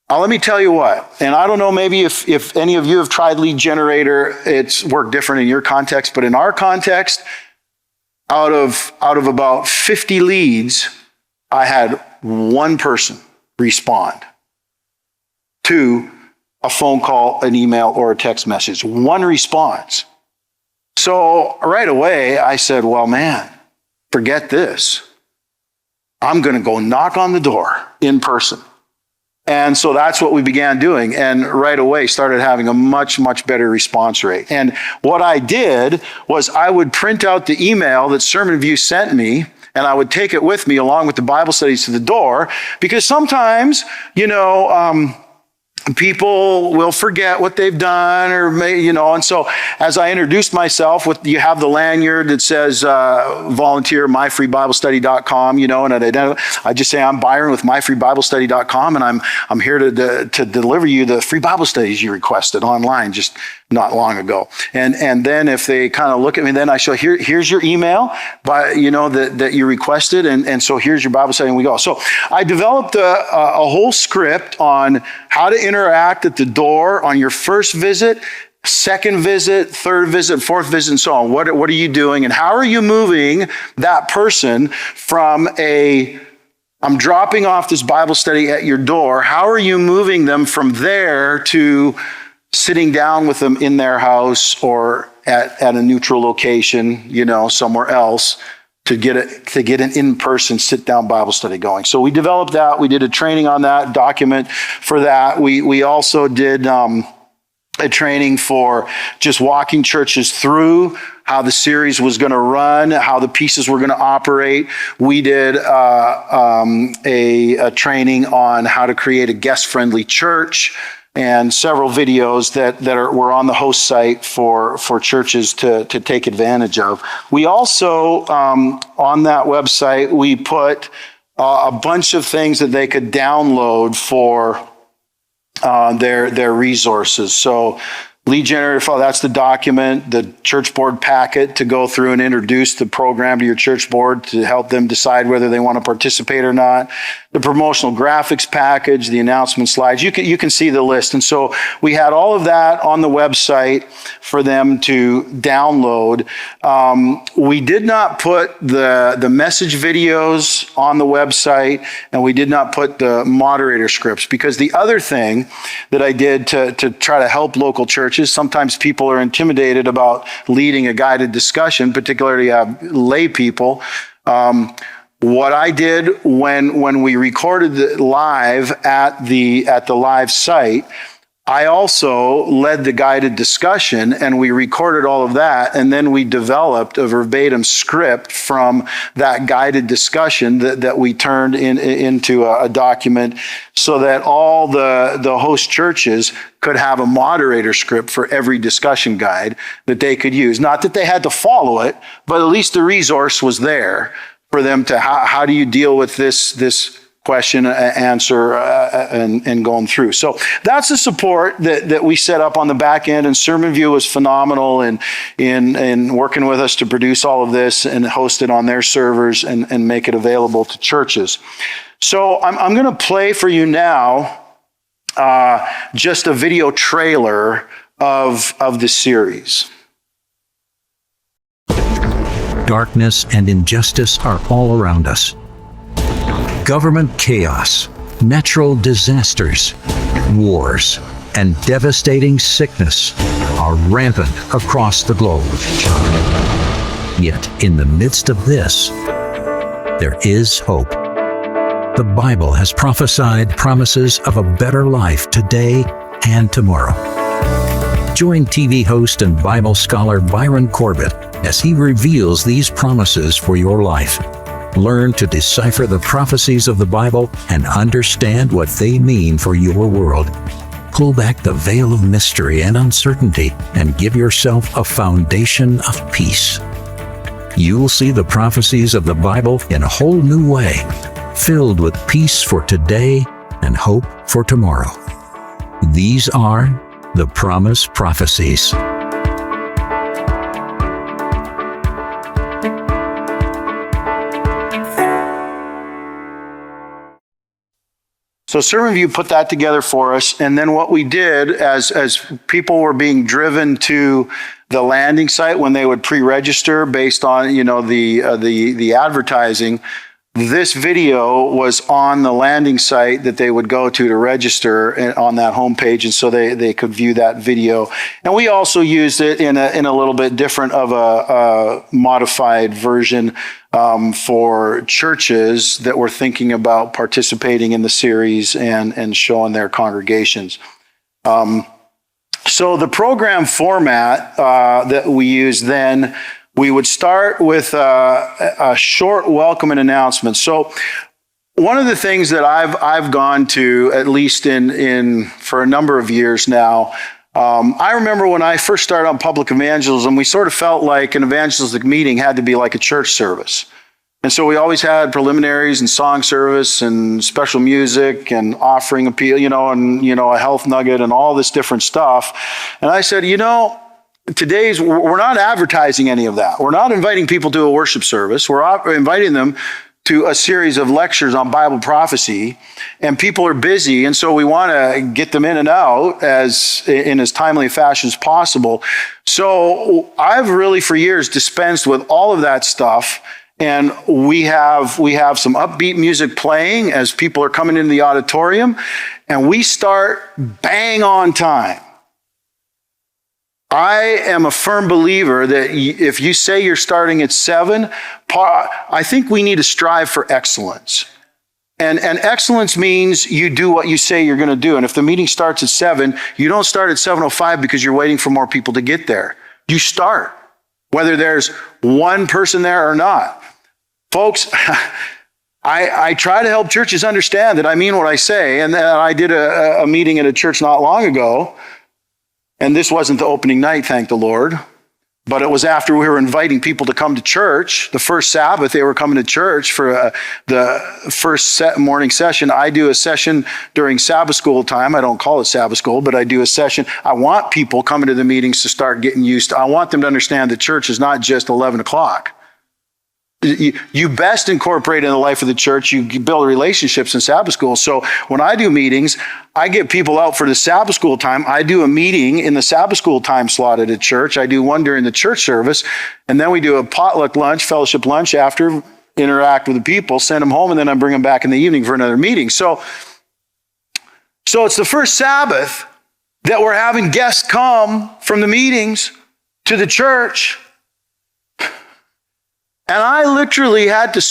Let me tell you what, and I don't know, maybe if any of you have tried Lead Generator, it's worked different in your context, but in our context, out of about 50 leads, I had one person respond to a phone call, an email, or a text message. One response. So right away, I said, well, man, forget this. I'm going to go knock on the door in person. And so that's what we began doing, and right away started having a much, much better response rate. And what I did was I would print out the email that Sermon View sent me, and I would take it with me along with the Bible studies to the door, because sometimes, people will forget what they've done, and so as I introduced myself, you have the lanyard that says volunteer myfreebiblestudy.com, and I just say I'm Byron with myfreebiblestudy.com, and I'm here to deliver you the free Bible studies you requested online just not long ago. And then if they kind of look at me, then I show here's your email, that you requested, and so here's your Bible study, and we go. So I developed a whole script on how to interact at the door on your first visit, second visit, third visit, fourth visit, and so on. What are you doing, and how are you moving that person from I'm dropping off this Bible study at your door, how are you moving them from there to sitting down with them in their house or at a neutral location, somewhere else, to get an in-person sit-down Bible study going. So we developed that. We did a training on that, document for that. We also did a training for just walking churches through how the series was going to run, how the pieces were going to operate. We did a training on how to create a guest-friendly church, and several videos that were on the host site for churches to take advantage of. We also, on that website, we put a bunch of things that they could download for their resources. So Lead generator file, that's the document, the church board packet to go through and introduce the program to your church board to help them decide whether they want to participate or not. The promotional graphics package, the announcement slides, you can see the list. And so we had all of that on the website for them to download. We did not put the message videos on the website, and we did not put the moderator scripts, because the other thing that I did to try to help local churches, sometimes people are intimidated about leading a guided discussion, particularly lay people. What I did when we recorded the live at the live site, I also led the guided discussion, and we recorded all of that, and then we developed a verbatim script from that guided discussion that we turned into a document, so that all the host churches could have a moderator script for every discussion guide that they could use. Not that they had to follow it, but at least the resource was there for them to, how do you deal with this question, answer, and going through. So that's the support that we set up on the back end, and SermonView was phenomenal in working with us to produce all of this and host it on their servers and make it available to churches. So I'm going to play for you now just a video trailer of the series. Darkness and injustice are all around us. Government chaos, natural disasters, wars, and devastating sickness are rampant across the globe. Yet, in the midst of this, there is hope. The Bible has prophesied promises of a better life today and tomorrow. Join TV host and Bible scholar Byron Corbett as he reveals these promises for your life. Learn to decipher the prophecies of the Bible and understand what they mean for your world. Pull back the veil of mystery and uncertainty and give yourself a foundation of peace. You'll see the prophecies of the Bible in a whole new way, filled with peace for today and hope for tomorrow. These are the Promise Prophecies. So SermonView put that together for us, and then what we did as people were being driven to the landing site when they would pre-register based on the advertising, this video was on the landing site that they would go to register on that homepage, and so they could view that video. And we also used it in a little bit different of a modified version for churches that were thinking about participating in the series and showing their congregations. So the program format that we used then, we would start with a short welcome and announcement. So one of the things that I've gone to, at least in for a number of years now, I remember when I first started on public evangelism, we sort of felt like an evangelistic meeting had to be like a church service. And so we always had preliminaries and song service and special music and offering appeal, and a health nugget and all this different stuff. And I said, we're not advertising any of that. We're not inviting people to a worship service. We're inviting them to a series of lectures on Bible prophecy, and people are busy, and so we want to get them in and out in as timely a fashion as possible. So I've really for years dispensed with all of that stuff, and we have some upbeat music playing as people are coming into the auditorium, and we start bang on time. I am a firm believer that if you say you're starting at 7, I think we need to strive for excellence. And excellence means you do what you say you're going to do. And if the meeting starts at 7, you don't start at 7:05 because you're waiting for more people to get there. You start, whether there's one person there or not. Folks, I try to help churches understand that I mean what I say. And I did a meeting at a church not long ago. And this wasn't the opening night, thank the Lord. But it was after we were inviting people to come to church. The first Sabbath, they were coming to church for the first morning session. I do a session during Sabbath school time. I don't call it Sabbath school, but I do a session. I want people coming to the meetings to start getting used to. I want them to understand that church is not just 11 o'clock. You best incorporate in the life of the church. You build relationships in Sabbath school. So when I do meetings, I get people out for the Sabbath school time. I do a meeting in the Sabbath school time slot at a church. I do one during the church service. And then we do a potluck lunch, fellowship lunch after, interact with the people, send them home, and then I bring them back in the evening for another meeting. So it's the first Sabbath that we're having guests come from the meetings to the church. And I literally had to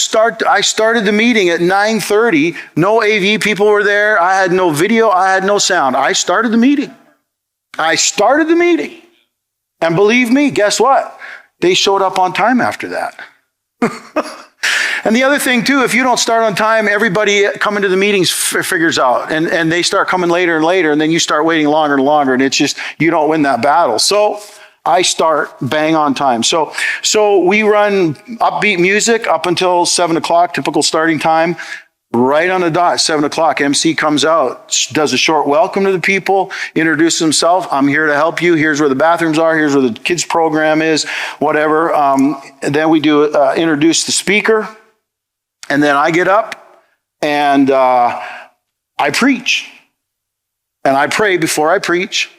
I started the meeting at 9:30. No AV people were there. I had no video. I had no sound. I started the meeting. And believe me, guess what? They showed up on time after that. And the other thing too, if you don't start on time, everybody coming to the meetings figures out. And they start coming later and later, and then you start waiting longer and longer, and it's just, you don't win that battle. So I start bang on time. So we run upbeat music up until 7 o'clock, typical starting time. Right on the dot, 7 o'clock, MC comes out, does a short welcome to the people, introduces himself. I'm here to help you. Here's where the bathrooms are. Here's where the kids program is, whatever. Then we do introduce the speaker. And then I get up and I preach. And I pray before I preach.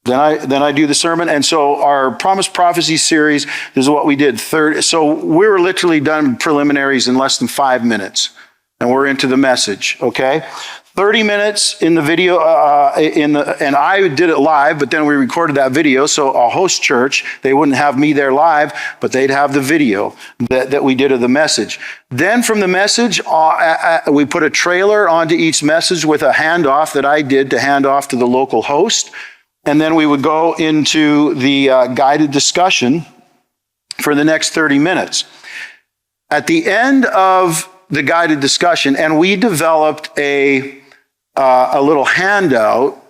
Then I do the sermon. And so our Promise Prophecies series is what we did. So we were literally done preliminaries in less than 5 minutes. And we're into the message, okay? 30 minutes in the video, and I did it live, but then we recorded that video. So a host church, they wouldn't have me there live, but they'd have the video that we did of the message. Then from the message, we put a trailer onto each message with a handoff that I did to hand off to the local host. And then we would go into the guided discussion for the next 30 minutes. At the end of the guided discussion, and we developed a little handout,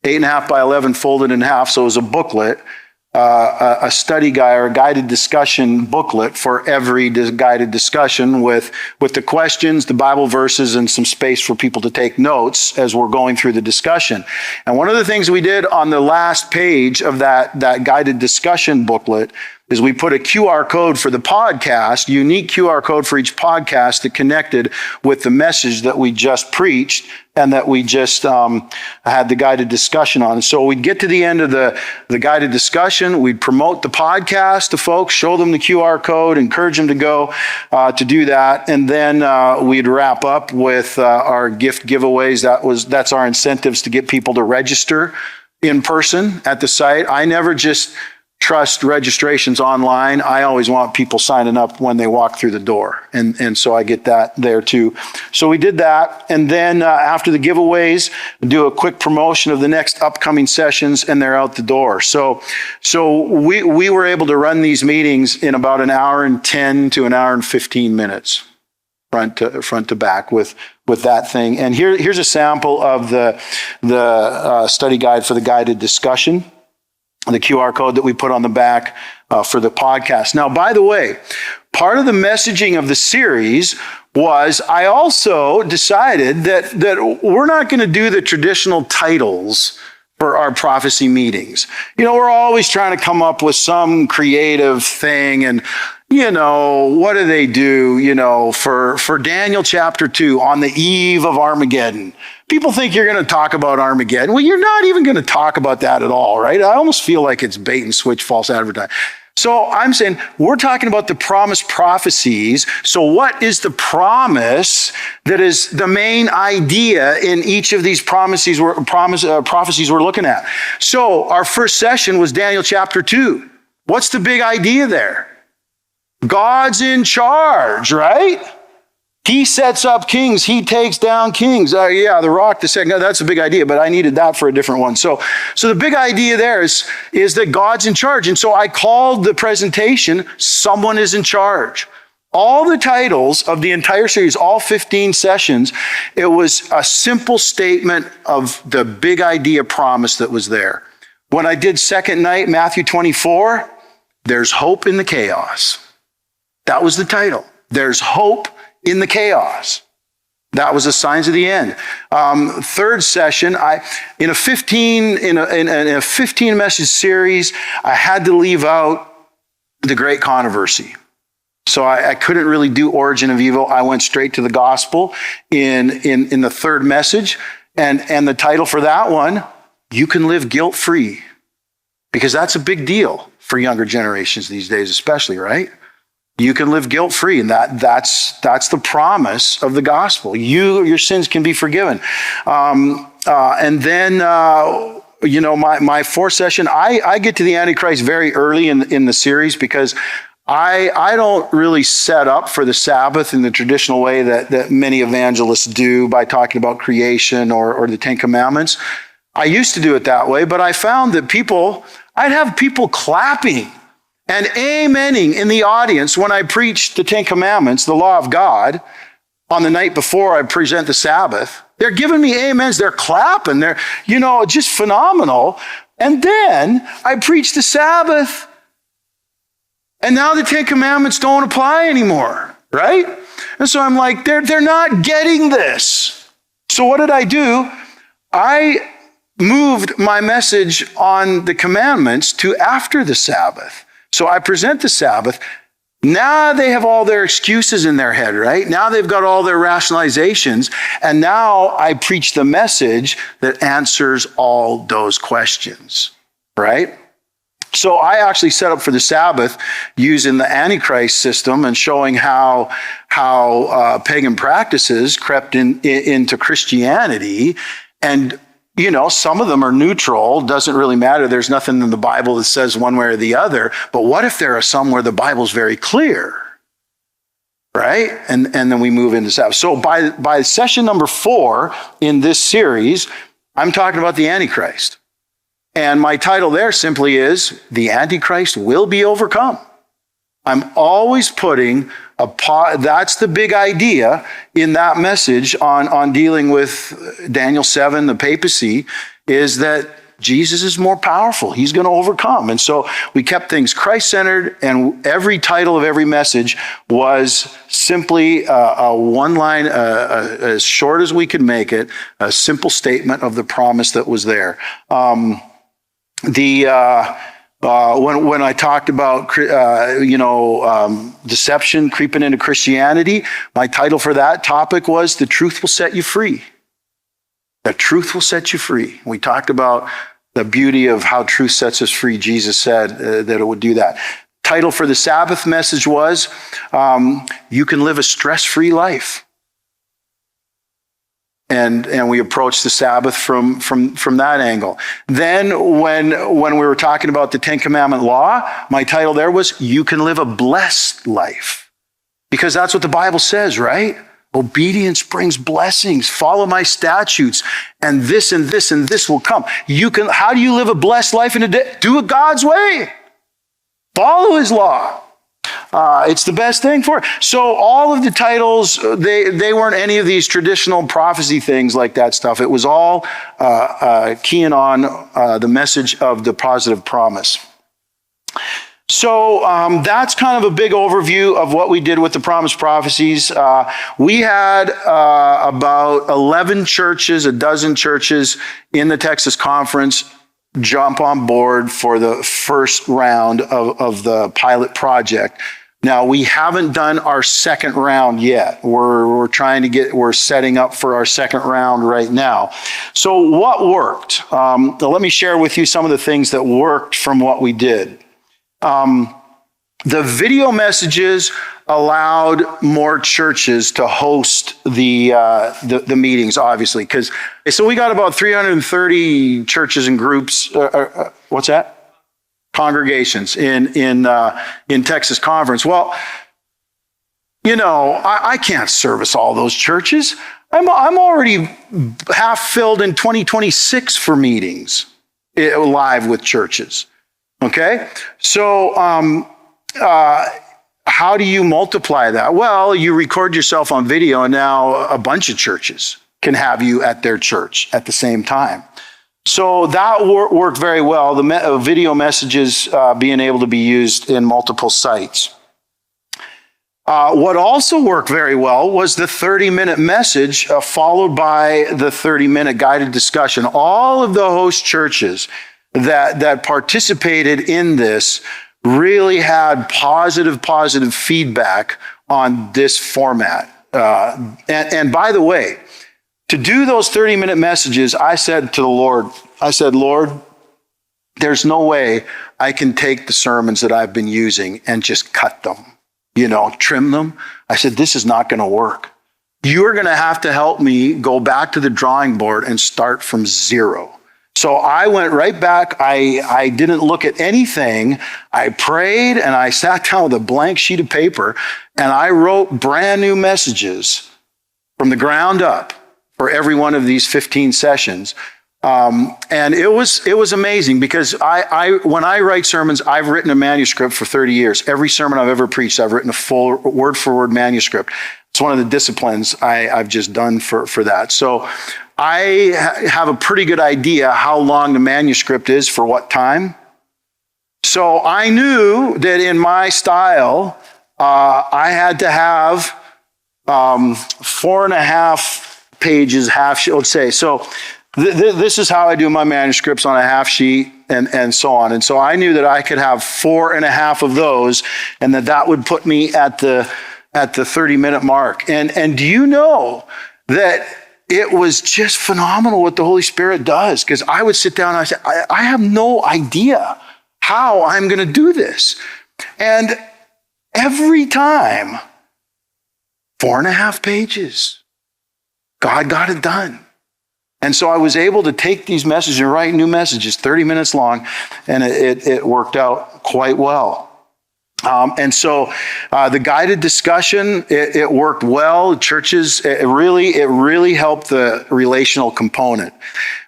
8.5 by 11 folded in half, so it was a booklet, a study guide or a guided discussion booklet for every guided discussion with the questions, the Bible verses, and some space for people to take notes as we're going through the discussion. And one of the things we did on the last page of that guided discussion booklet is we put a QR code for the podcast, unique QR code for each podcast that connected with the message that we just preached and that we just had the guided discussion on. So we'd get to the end of the guided discussion, we'd promote the podcast to folks, show them the QR code, encourage them to go to do that, and then we'd wrap up with our gift giveaways. That's our incentives to get people to register in person at the site. I never just trust registrations online. I always want people signing up when they walk through the door. And so I get that there too. So we did that. And then after the giveaways, do a quick promotion of the next upcoming sessions, and they're out the door. So we were able to run these meetings in about an hour and 10 to an hour and 15 minutes, front to back with that thing. And here's a sample of the study guide for the guided discussion. The QR code that we put on the back for the podcast. Now, by the way, part of the messaging of the series was I also decided that we're not going to do the traditional titles for our prophecy meetings. You know, we're always trying to come up with some creative thing, and what do they do, for Daniel chapter 2 on the eve of Armageddon? People think you're going to talk about Armageddon. Well, you're not even going to talk about that at all, right? I almost feel like it's bait and switch, false advertising. So I'm saying we're talking about the Promise Prophecies. So what is the promise that is the main idea in each of these prophecies we're looking at? So our first session was Daniel chapter 2. What's the big idea there? God's in charge, right? He sets up kings. He takes down kings. The rock, the second. That's a big idea, but I needed that for a different one. So the big idea there is that God's in charge. And so I called the presentation, Someone is in Charge. All the titles of the entire series, all 15 sessions, it was a simple statement of the big idea promise that was there. When I did second night, Matthew 24, There's hope in the chaos. That was the title. There's hope in the chaos. That was the signs of the end. Third session, in a 15 message series, I had to leave out the great controversy. So I couldn't really do origin of evil. I went straight to the gospel in the third message, and the title for that one, You Can Live Guilt-Free, because that's a big deal for younger generations these days, especially, right? You can live guilt-free, and that's the promise of the gospel. Your sins can be forgiven. And then, my fourth session, I get to the Antichrist very early in the series because I don't really set up for the Sabbath in the traditional way that many evangelists do by talking about creation or the Ten Commandments. I used to do it that way, but I found that I'd have people clapping and amening in the audience when I preach the Ten Commandments, the law of God, on the night before I present the Sabbath. They're giving me amens, they're clapping, they're, just phenomenal. And then I preach the Sabbath, and now the Ten Commandments don't apply anymore, right? And so I'm like, they're not getting this. So what did I do? I moved my message on the commandments to after the Sabbath. So I present the Sabbath. Now they have all their excuses in their head, right? Now they've got all their rationalizations. And now I preach the message that answers all those questions, right? So I actually set up for the Sabbath using the Antichrist system and showing how pagan practices crept into Christianity. And some of them are neutral, doesn't really matter. There's nothing in the Bible that says one way or the other. But what if there are some where the Bible's very clear, right? And then we move into Sabbath. So by session number 4 in this series, I'm talking about the Antichrist. And my title there simply is, The Antichrist Will Be Overcome. I'm always putting that's the big idea in that message on dealing with Daniel 7, the papacy, is that Jesus is more powerful. He's going to overcome. And so we kept things Christ-centered, and every title of every message was simply a one line, as short as we could make it, a simple statement of the promise that was there. When I talked about, deception creeping into Christianity, my title for that topic was The Truth Will Set You Free. The truth will set you free. We talked about the beauty of how truth sets us free. Jesus said that it would do that. Title for the Sabbath message was, You Can Live a Stress-Free Life. And we approached the Sabbath from that angle. Then when we were talking about the Ten Commandment law, my title there was, You Can Live a Blessed Life. Because that's what the Bible says, right? Obedience brings blessings. Follow my statutes, and this and this and this will come. How do you live a blessed life in a day? Do it God's way. Follow his law. It's the best thing for it. So all of the titles, they weren't any of these traditional prophecy things like that stuff. It was all keying on the message of the positive promise. So that's kind of a big overview of what we did with the Promise Prophecies. We had about 11 churches, a dozen churches in the Texas Conference jump on board for the first round of the pilot project. Now, we haven't done our second round yet. We're setting up for our second round right now. So what worked? Let me share with you some of the things that worked from what we did. The video messages allowed more churches to host the meetings, obviously, so we got about 330 churches and groups. What's that? Congregations in Texas Conference. Well, I can't service all those churches. I'm already half filled in 2026 for meetings live with churches. Okay, so how do you multiply that? Well, you record yourself on video, and now a bunch of churches can have you at their church at the same time. So that worked very well. The video messages being able to be used in multiple sites. What also worked very well was the 30-minute message followed by the 30-minute guided discussion. All of the host churches that participated in this really had positive feedback on this format. And by the way, to do those 30-minute messages, I said to the Lord, Lord, there's no way I can take the sermons that I've been using and just cut them, trim them. I said, this is not going to work. You're going to have to help me go back to the drawing board and start from zero. So I went right back. I didn't look at anything. I prayed and I sat down with a blank sheet of paper and I wrote brand new messages from the ground up for every one of these 15 sessions. And it was amazing because when I write sermons, I've written a manuscript for 30 years. Every sermon I've ever preached, I've written a full word-for-word manuscript. It's one of the disciplines I've just done for that. So I have a pretty good idea how long the manuscript is for what time. So I knew that in my style, I had to have 4.5 pages, let's say. So this is how I do my manuscripts on a half sheet and so on. And so I knew that I could have 4.5 of those and that would put me at the 30-minute mark. And do you know that it was just phenomenal what the Holy Spirit does? Because I would sit down and I said, I have no idea how I'm going to do this. And every time, 4.5 pages. God got it done. And so I was able to take these messages and write new messages, 30 minutes long, and it worked out quite well. And so the guided discussion, it worked well. Churches, it really helped the relational component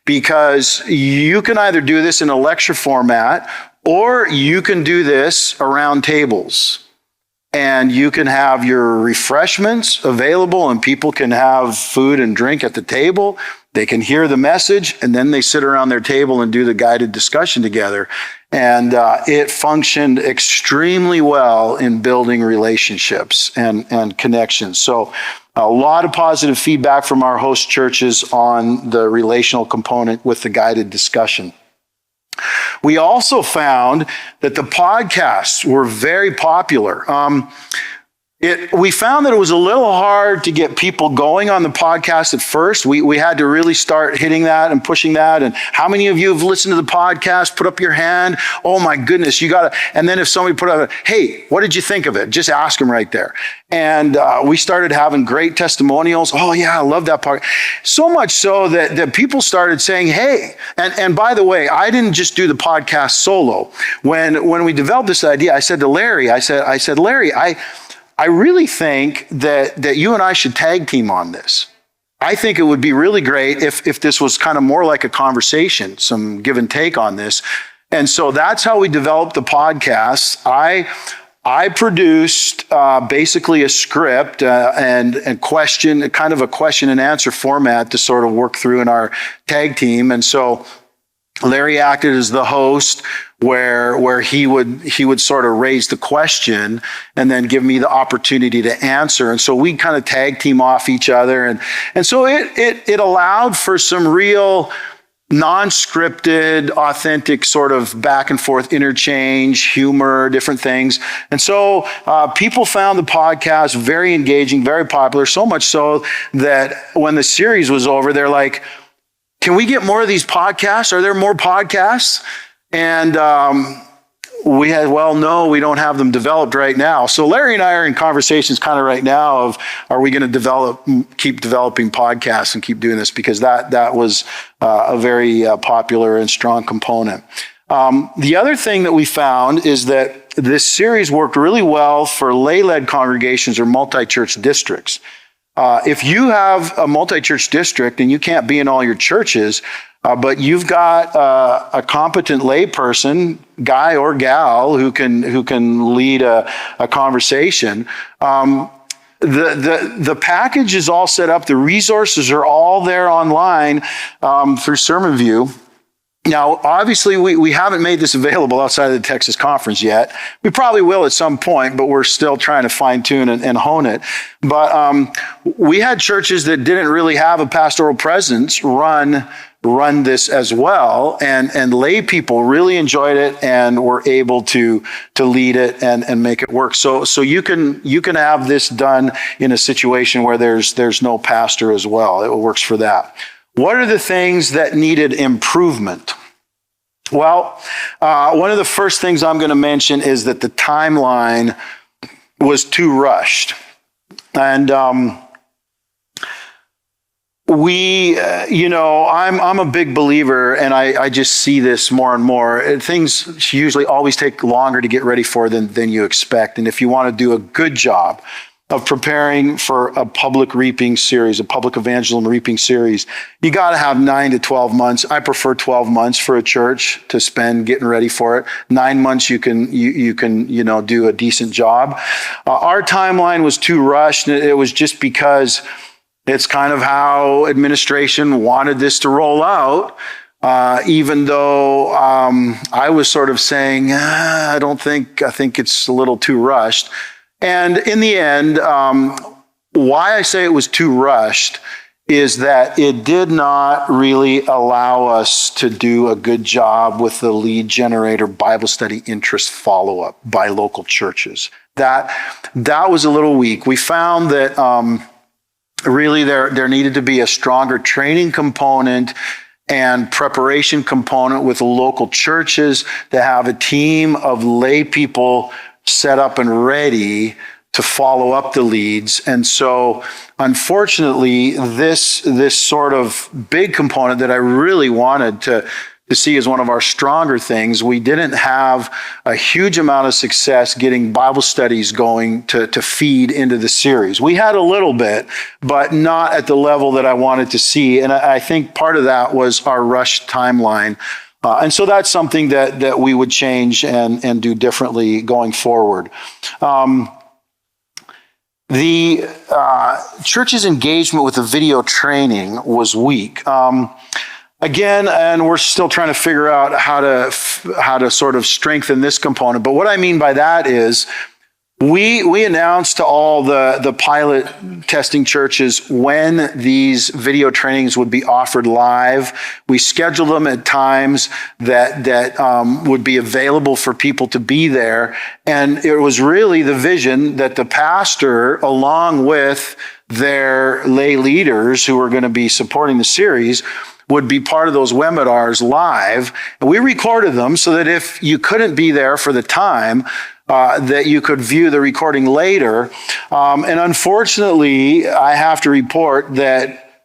because you can either do this in a lecture format or you can do this around tables. And you can have your refreshments available and people can have food and drink at the table. They can hear the message and then they sit around their table and do the guided discussion together. And it functioned extremely well in building relationships and connections. So a lot of positive feedback from our host churches on the relational component with the guided discussion. We also found that the podcasts were very popular. We found that it was a little hard to get people going on the podcast at first. We had to really start hitting that and pushing that. And how many of you have listened to the podcast? Put up your hand. Oh my goodness, you got to. And then if somebody put up, hey, what did you think of it? Just ask them right there. And we started having great testimonials. Oh yeah, I love that part. So much so that people started saying, hey, and by the way, I didn't just do the podcast solo. When we developed this idea, I said to Larry, I said, Larry, I really think that you and I should tag team on this. I think it would be really great if this was kind of more like a conversation, some give and take on this. And so that's how we developed the podcast. I produced basically a script and question, kind of a question and answer format to sort of work through in our tag team. And so Larry acted as the host where he would sort of raise the question and then give me the opportunity to answer. And so we kind of tag team off each other. And so it allowed for some real non-scripted, authentic sort of back and forth interchange, humor, different things. And so people found the podcast very engaging, very popular, so much so that when the series was over, they're like, can we get more of these podcasts? Are there more podcasts? And we had, well, no, we don't have them developed right now. So Larry and I are in conversations kind of right now of, are we going to keep developing podcasts and keep doing this? Because that was a very popular and strong component. The other thing that we found is that this series worked really well for lay-led congregations or multi-church districts. If you have a multi-church district and you can't be in all your churches, but you've got a competent layperson, guy or gal, who can lead a conversation, the package is all set up. The resources are all there online through Sermon View. Now, obviously, we haven't made this available outside of the Texas conference yet. We probably will at some point, but we're still trying to fine tune and hone it. But we had churches that didn't really have a pastoral presence run this as well, and lay people really enjoyed it and were able to lead it and make it work. So you can have this done in a situation where there's no pastor as well. It works for that. What are the things that needed improvement? Well, one of the first things I'm going to mention is that the timeline was too rushed. And I'm a big believer, and I just see this more and more. Things usually always take longer to get ready for than you expect. And if you want to do a good job of preparing for a public reaping series, a public evangelism reaping series, you got to have 9 to 12 months. I prefer 12 months for a church to spend getting ready for it. 9 months you can do a decent job. Our timeline was too rushed. It was just because it's kind of how administration wanted this to roll out. Even though I was sort of saying, I think it's a little too rushed. And in the end, why I say it was too rushed is that it did not really allow us to do a good job with the lead generator Bible study interest follow-up by local churches. That was a little weak. We found that really there needed to be a stronger training component and preparation component with local churches to have a team of lay people set up and ready to follow up the leads. And so unfortunately, this sort of big component that I really wanted to see as one of our stronger things, we didn't have a huge amount of success getting Bible studies going to feed into the series. We had a little bit, but not at the level that I wanted to see. And I think part of that was our rushed timeline. And so that's something that we would change and do differently going forward. The church's engagement with the video training was weak. Again, and we're still trying to figure out how to sort of strengthen this component. But what I mean by that is we announced to all the pilot testing churches when these video trainings would be offered live. We scheduled them at times that would be available for people to be there. And it was really the vision that the pastor, along with their lay leaders who were going to be supporting the series, would be part of those webinars live. And we recorded them so that if you couldn't be there for the time, that you could view the recording later. And unfortunately, I have to report that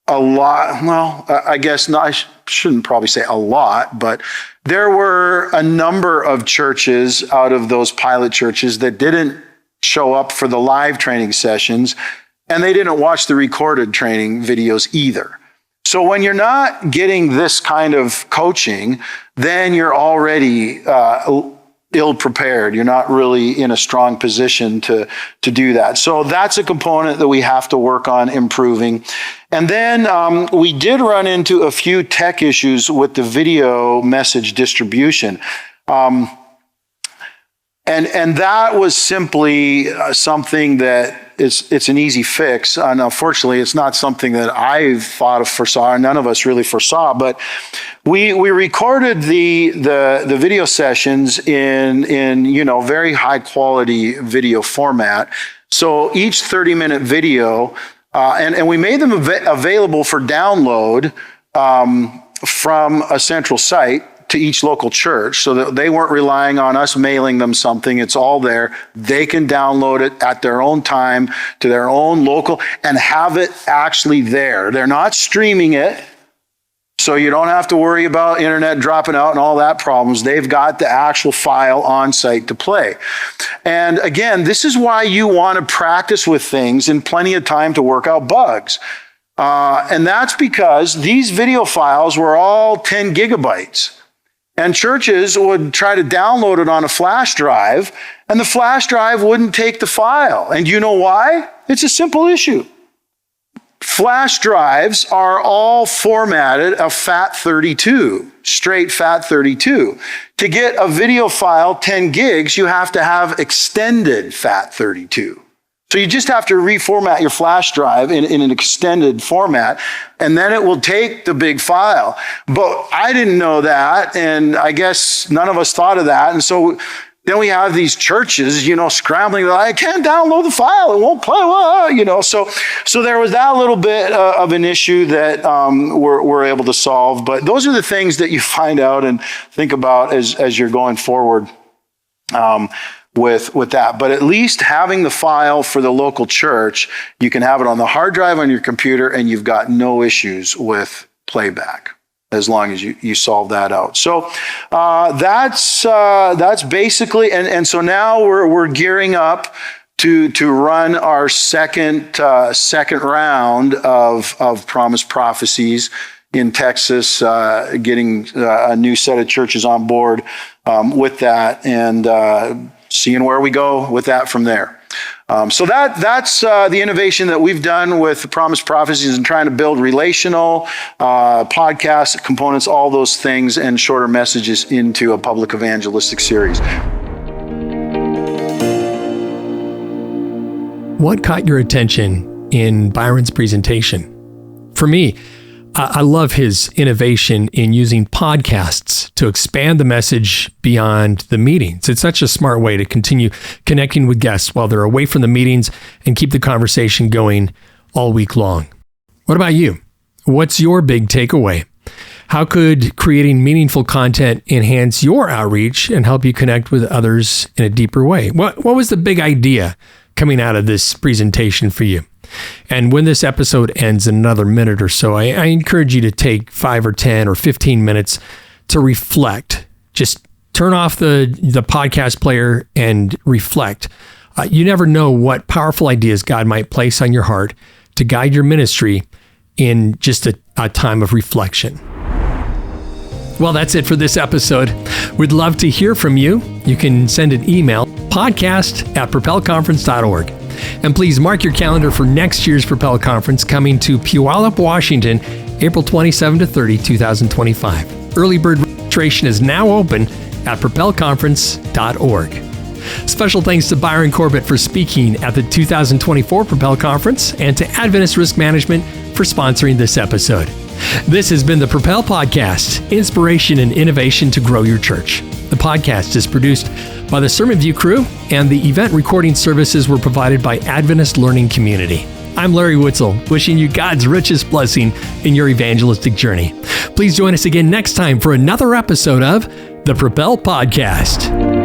a lot, well, I guess not, I shouldn't probably say a lot, but there were a number of churches out of those pilot churches that didn't show up for the live training sessions, and they didn't watch the recorded training videos either. So when you're not getting this kind of coaching, then you're already ill-prepared. You're not really in a strong position to do that. So that's a component that we have to work on improving. And then we did run into a few tech issues with the video message distribution. And that was simply something that it's an easy fix. And unfortunately, it's not something that I thought of foresaw, and none of us really foresaw. But we recorded the video sessions in very high quality video format. So each 30-minute video, and we made them available for download from a central site to each local church, so that they weren't relying on us mailing them something. It's all there. They can download it at their own time to their own local and have it actually there. They're not streaming it, so you don't have to worry about internet dropping out and all that problems. They've got the actual file on site to play. And again, this is why you want to practice with things and plenty of time to work out bugs. And that's because these video files were all 10 gigabytes. And churches would try to download it on a flash drive, and the flash drive wouldn't take the file. And you know why? It's a simple issue. flash drives are all formatted a FAT32, straight FAT32. To get a video file 10 gigs, you have to have extended FAT32. So you just have to reformat your flash drive in an extended format, and then it will take the big file. But I didn't know that, and I guess none of us thought of that. And so then we have these churches, scrambling. I can't download the file; it won't play. So there was that little bit of an issue that we're able to solve. But those are the things that you find out and think about as you're going forward. With that. But at least having the file for the local church, you can have it on the hard drive on your computer and you've got no issues with playback as long as you solve that out. So that's basically, and so now we're gearing up to run our second round of Promise Prophecies in Texas, getting a new set of churches on board with that, and seeing where we go with that from there. So that's the innovation that we've done with Promise Prophecies and trying to build relational podcast components, all those things, and shorter messages into a public evangelistic series. What caught your attention in Byron's presentation? For me, I love his innovation in using podcasts to expand the message beyond the meetings. It's such a smart way to continue connecting with guests while they're away from the meetings and keep the conversation going all week long. What about you? What's your big takeaway? How could creating meaningful content enhance your outreach and help you connect with others in a deeper way? What was the big idea coming out of this presentation for you? And when this episode ends in another minute or so, I encourage you to take 5 or 10 or 15 minutes to reflect. Just turn off the podcast player and reflect. You never know what powerful ideas God might place on your heart to guide your ministry in just a time of reflection. Well, that's it for this episode. We'd love to hear from you. You can send an email, podcast@propelconference.org. And please mark your calendar for next year's Propel Conference coming to Puyallup, Washington, April 27 to 30, 2025. Early bird registration is now open at propelconference.org. Special thanks to Byron Corbett for speaking at the 2024 Propel Conference and to Adventist Risk Management for sponsoring this episode. This has been the Propel Podcast, inspiration and innovation to grow your church. The podcast is produced by the Sermon View crew, and the event recording services were provided by Adventist Learning Community. I'm Larry Witzel, wishing you God's richest blessing in your evangelistic journey. Please join us again next time for another episode of the Propel Podcast.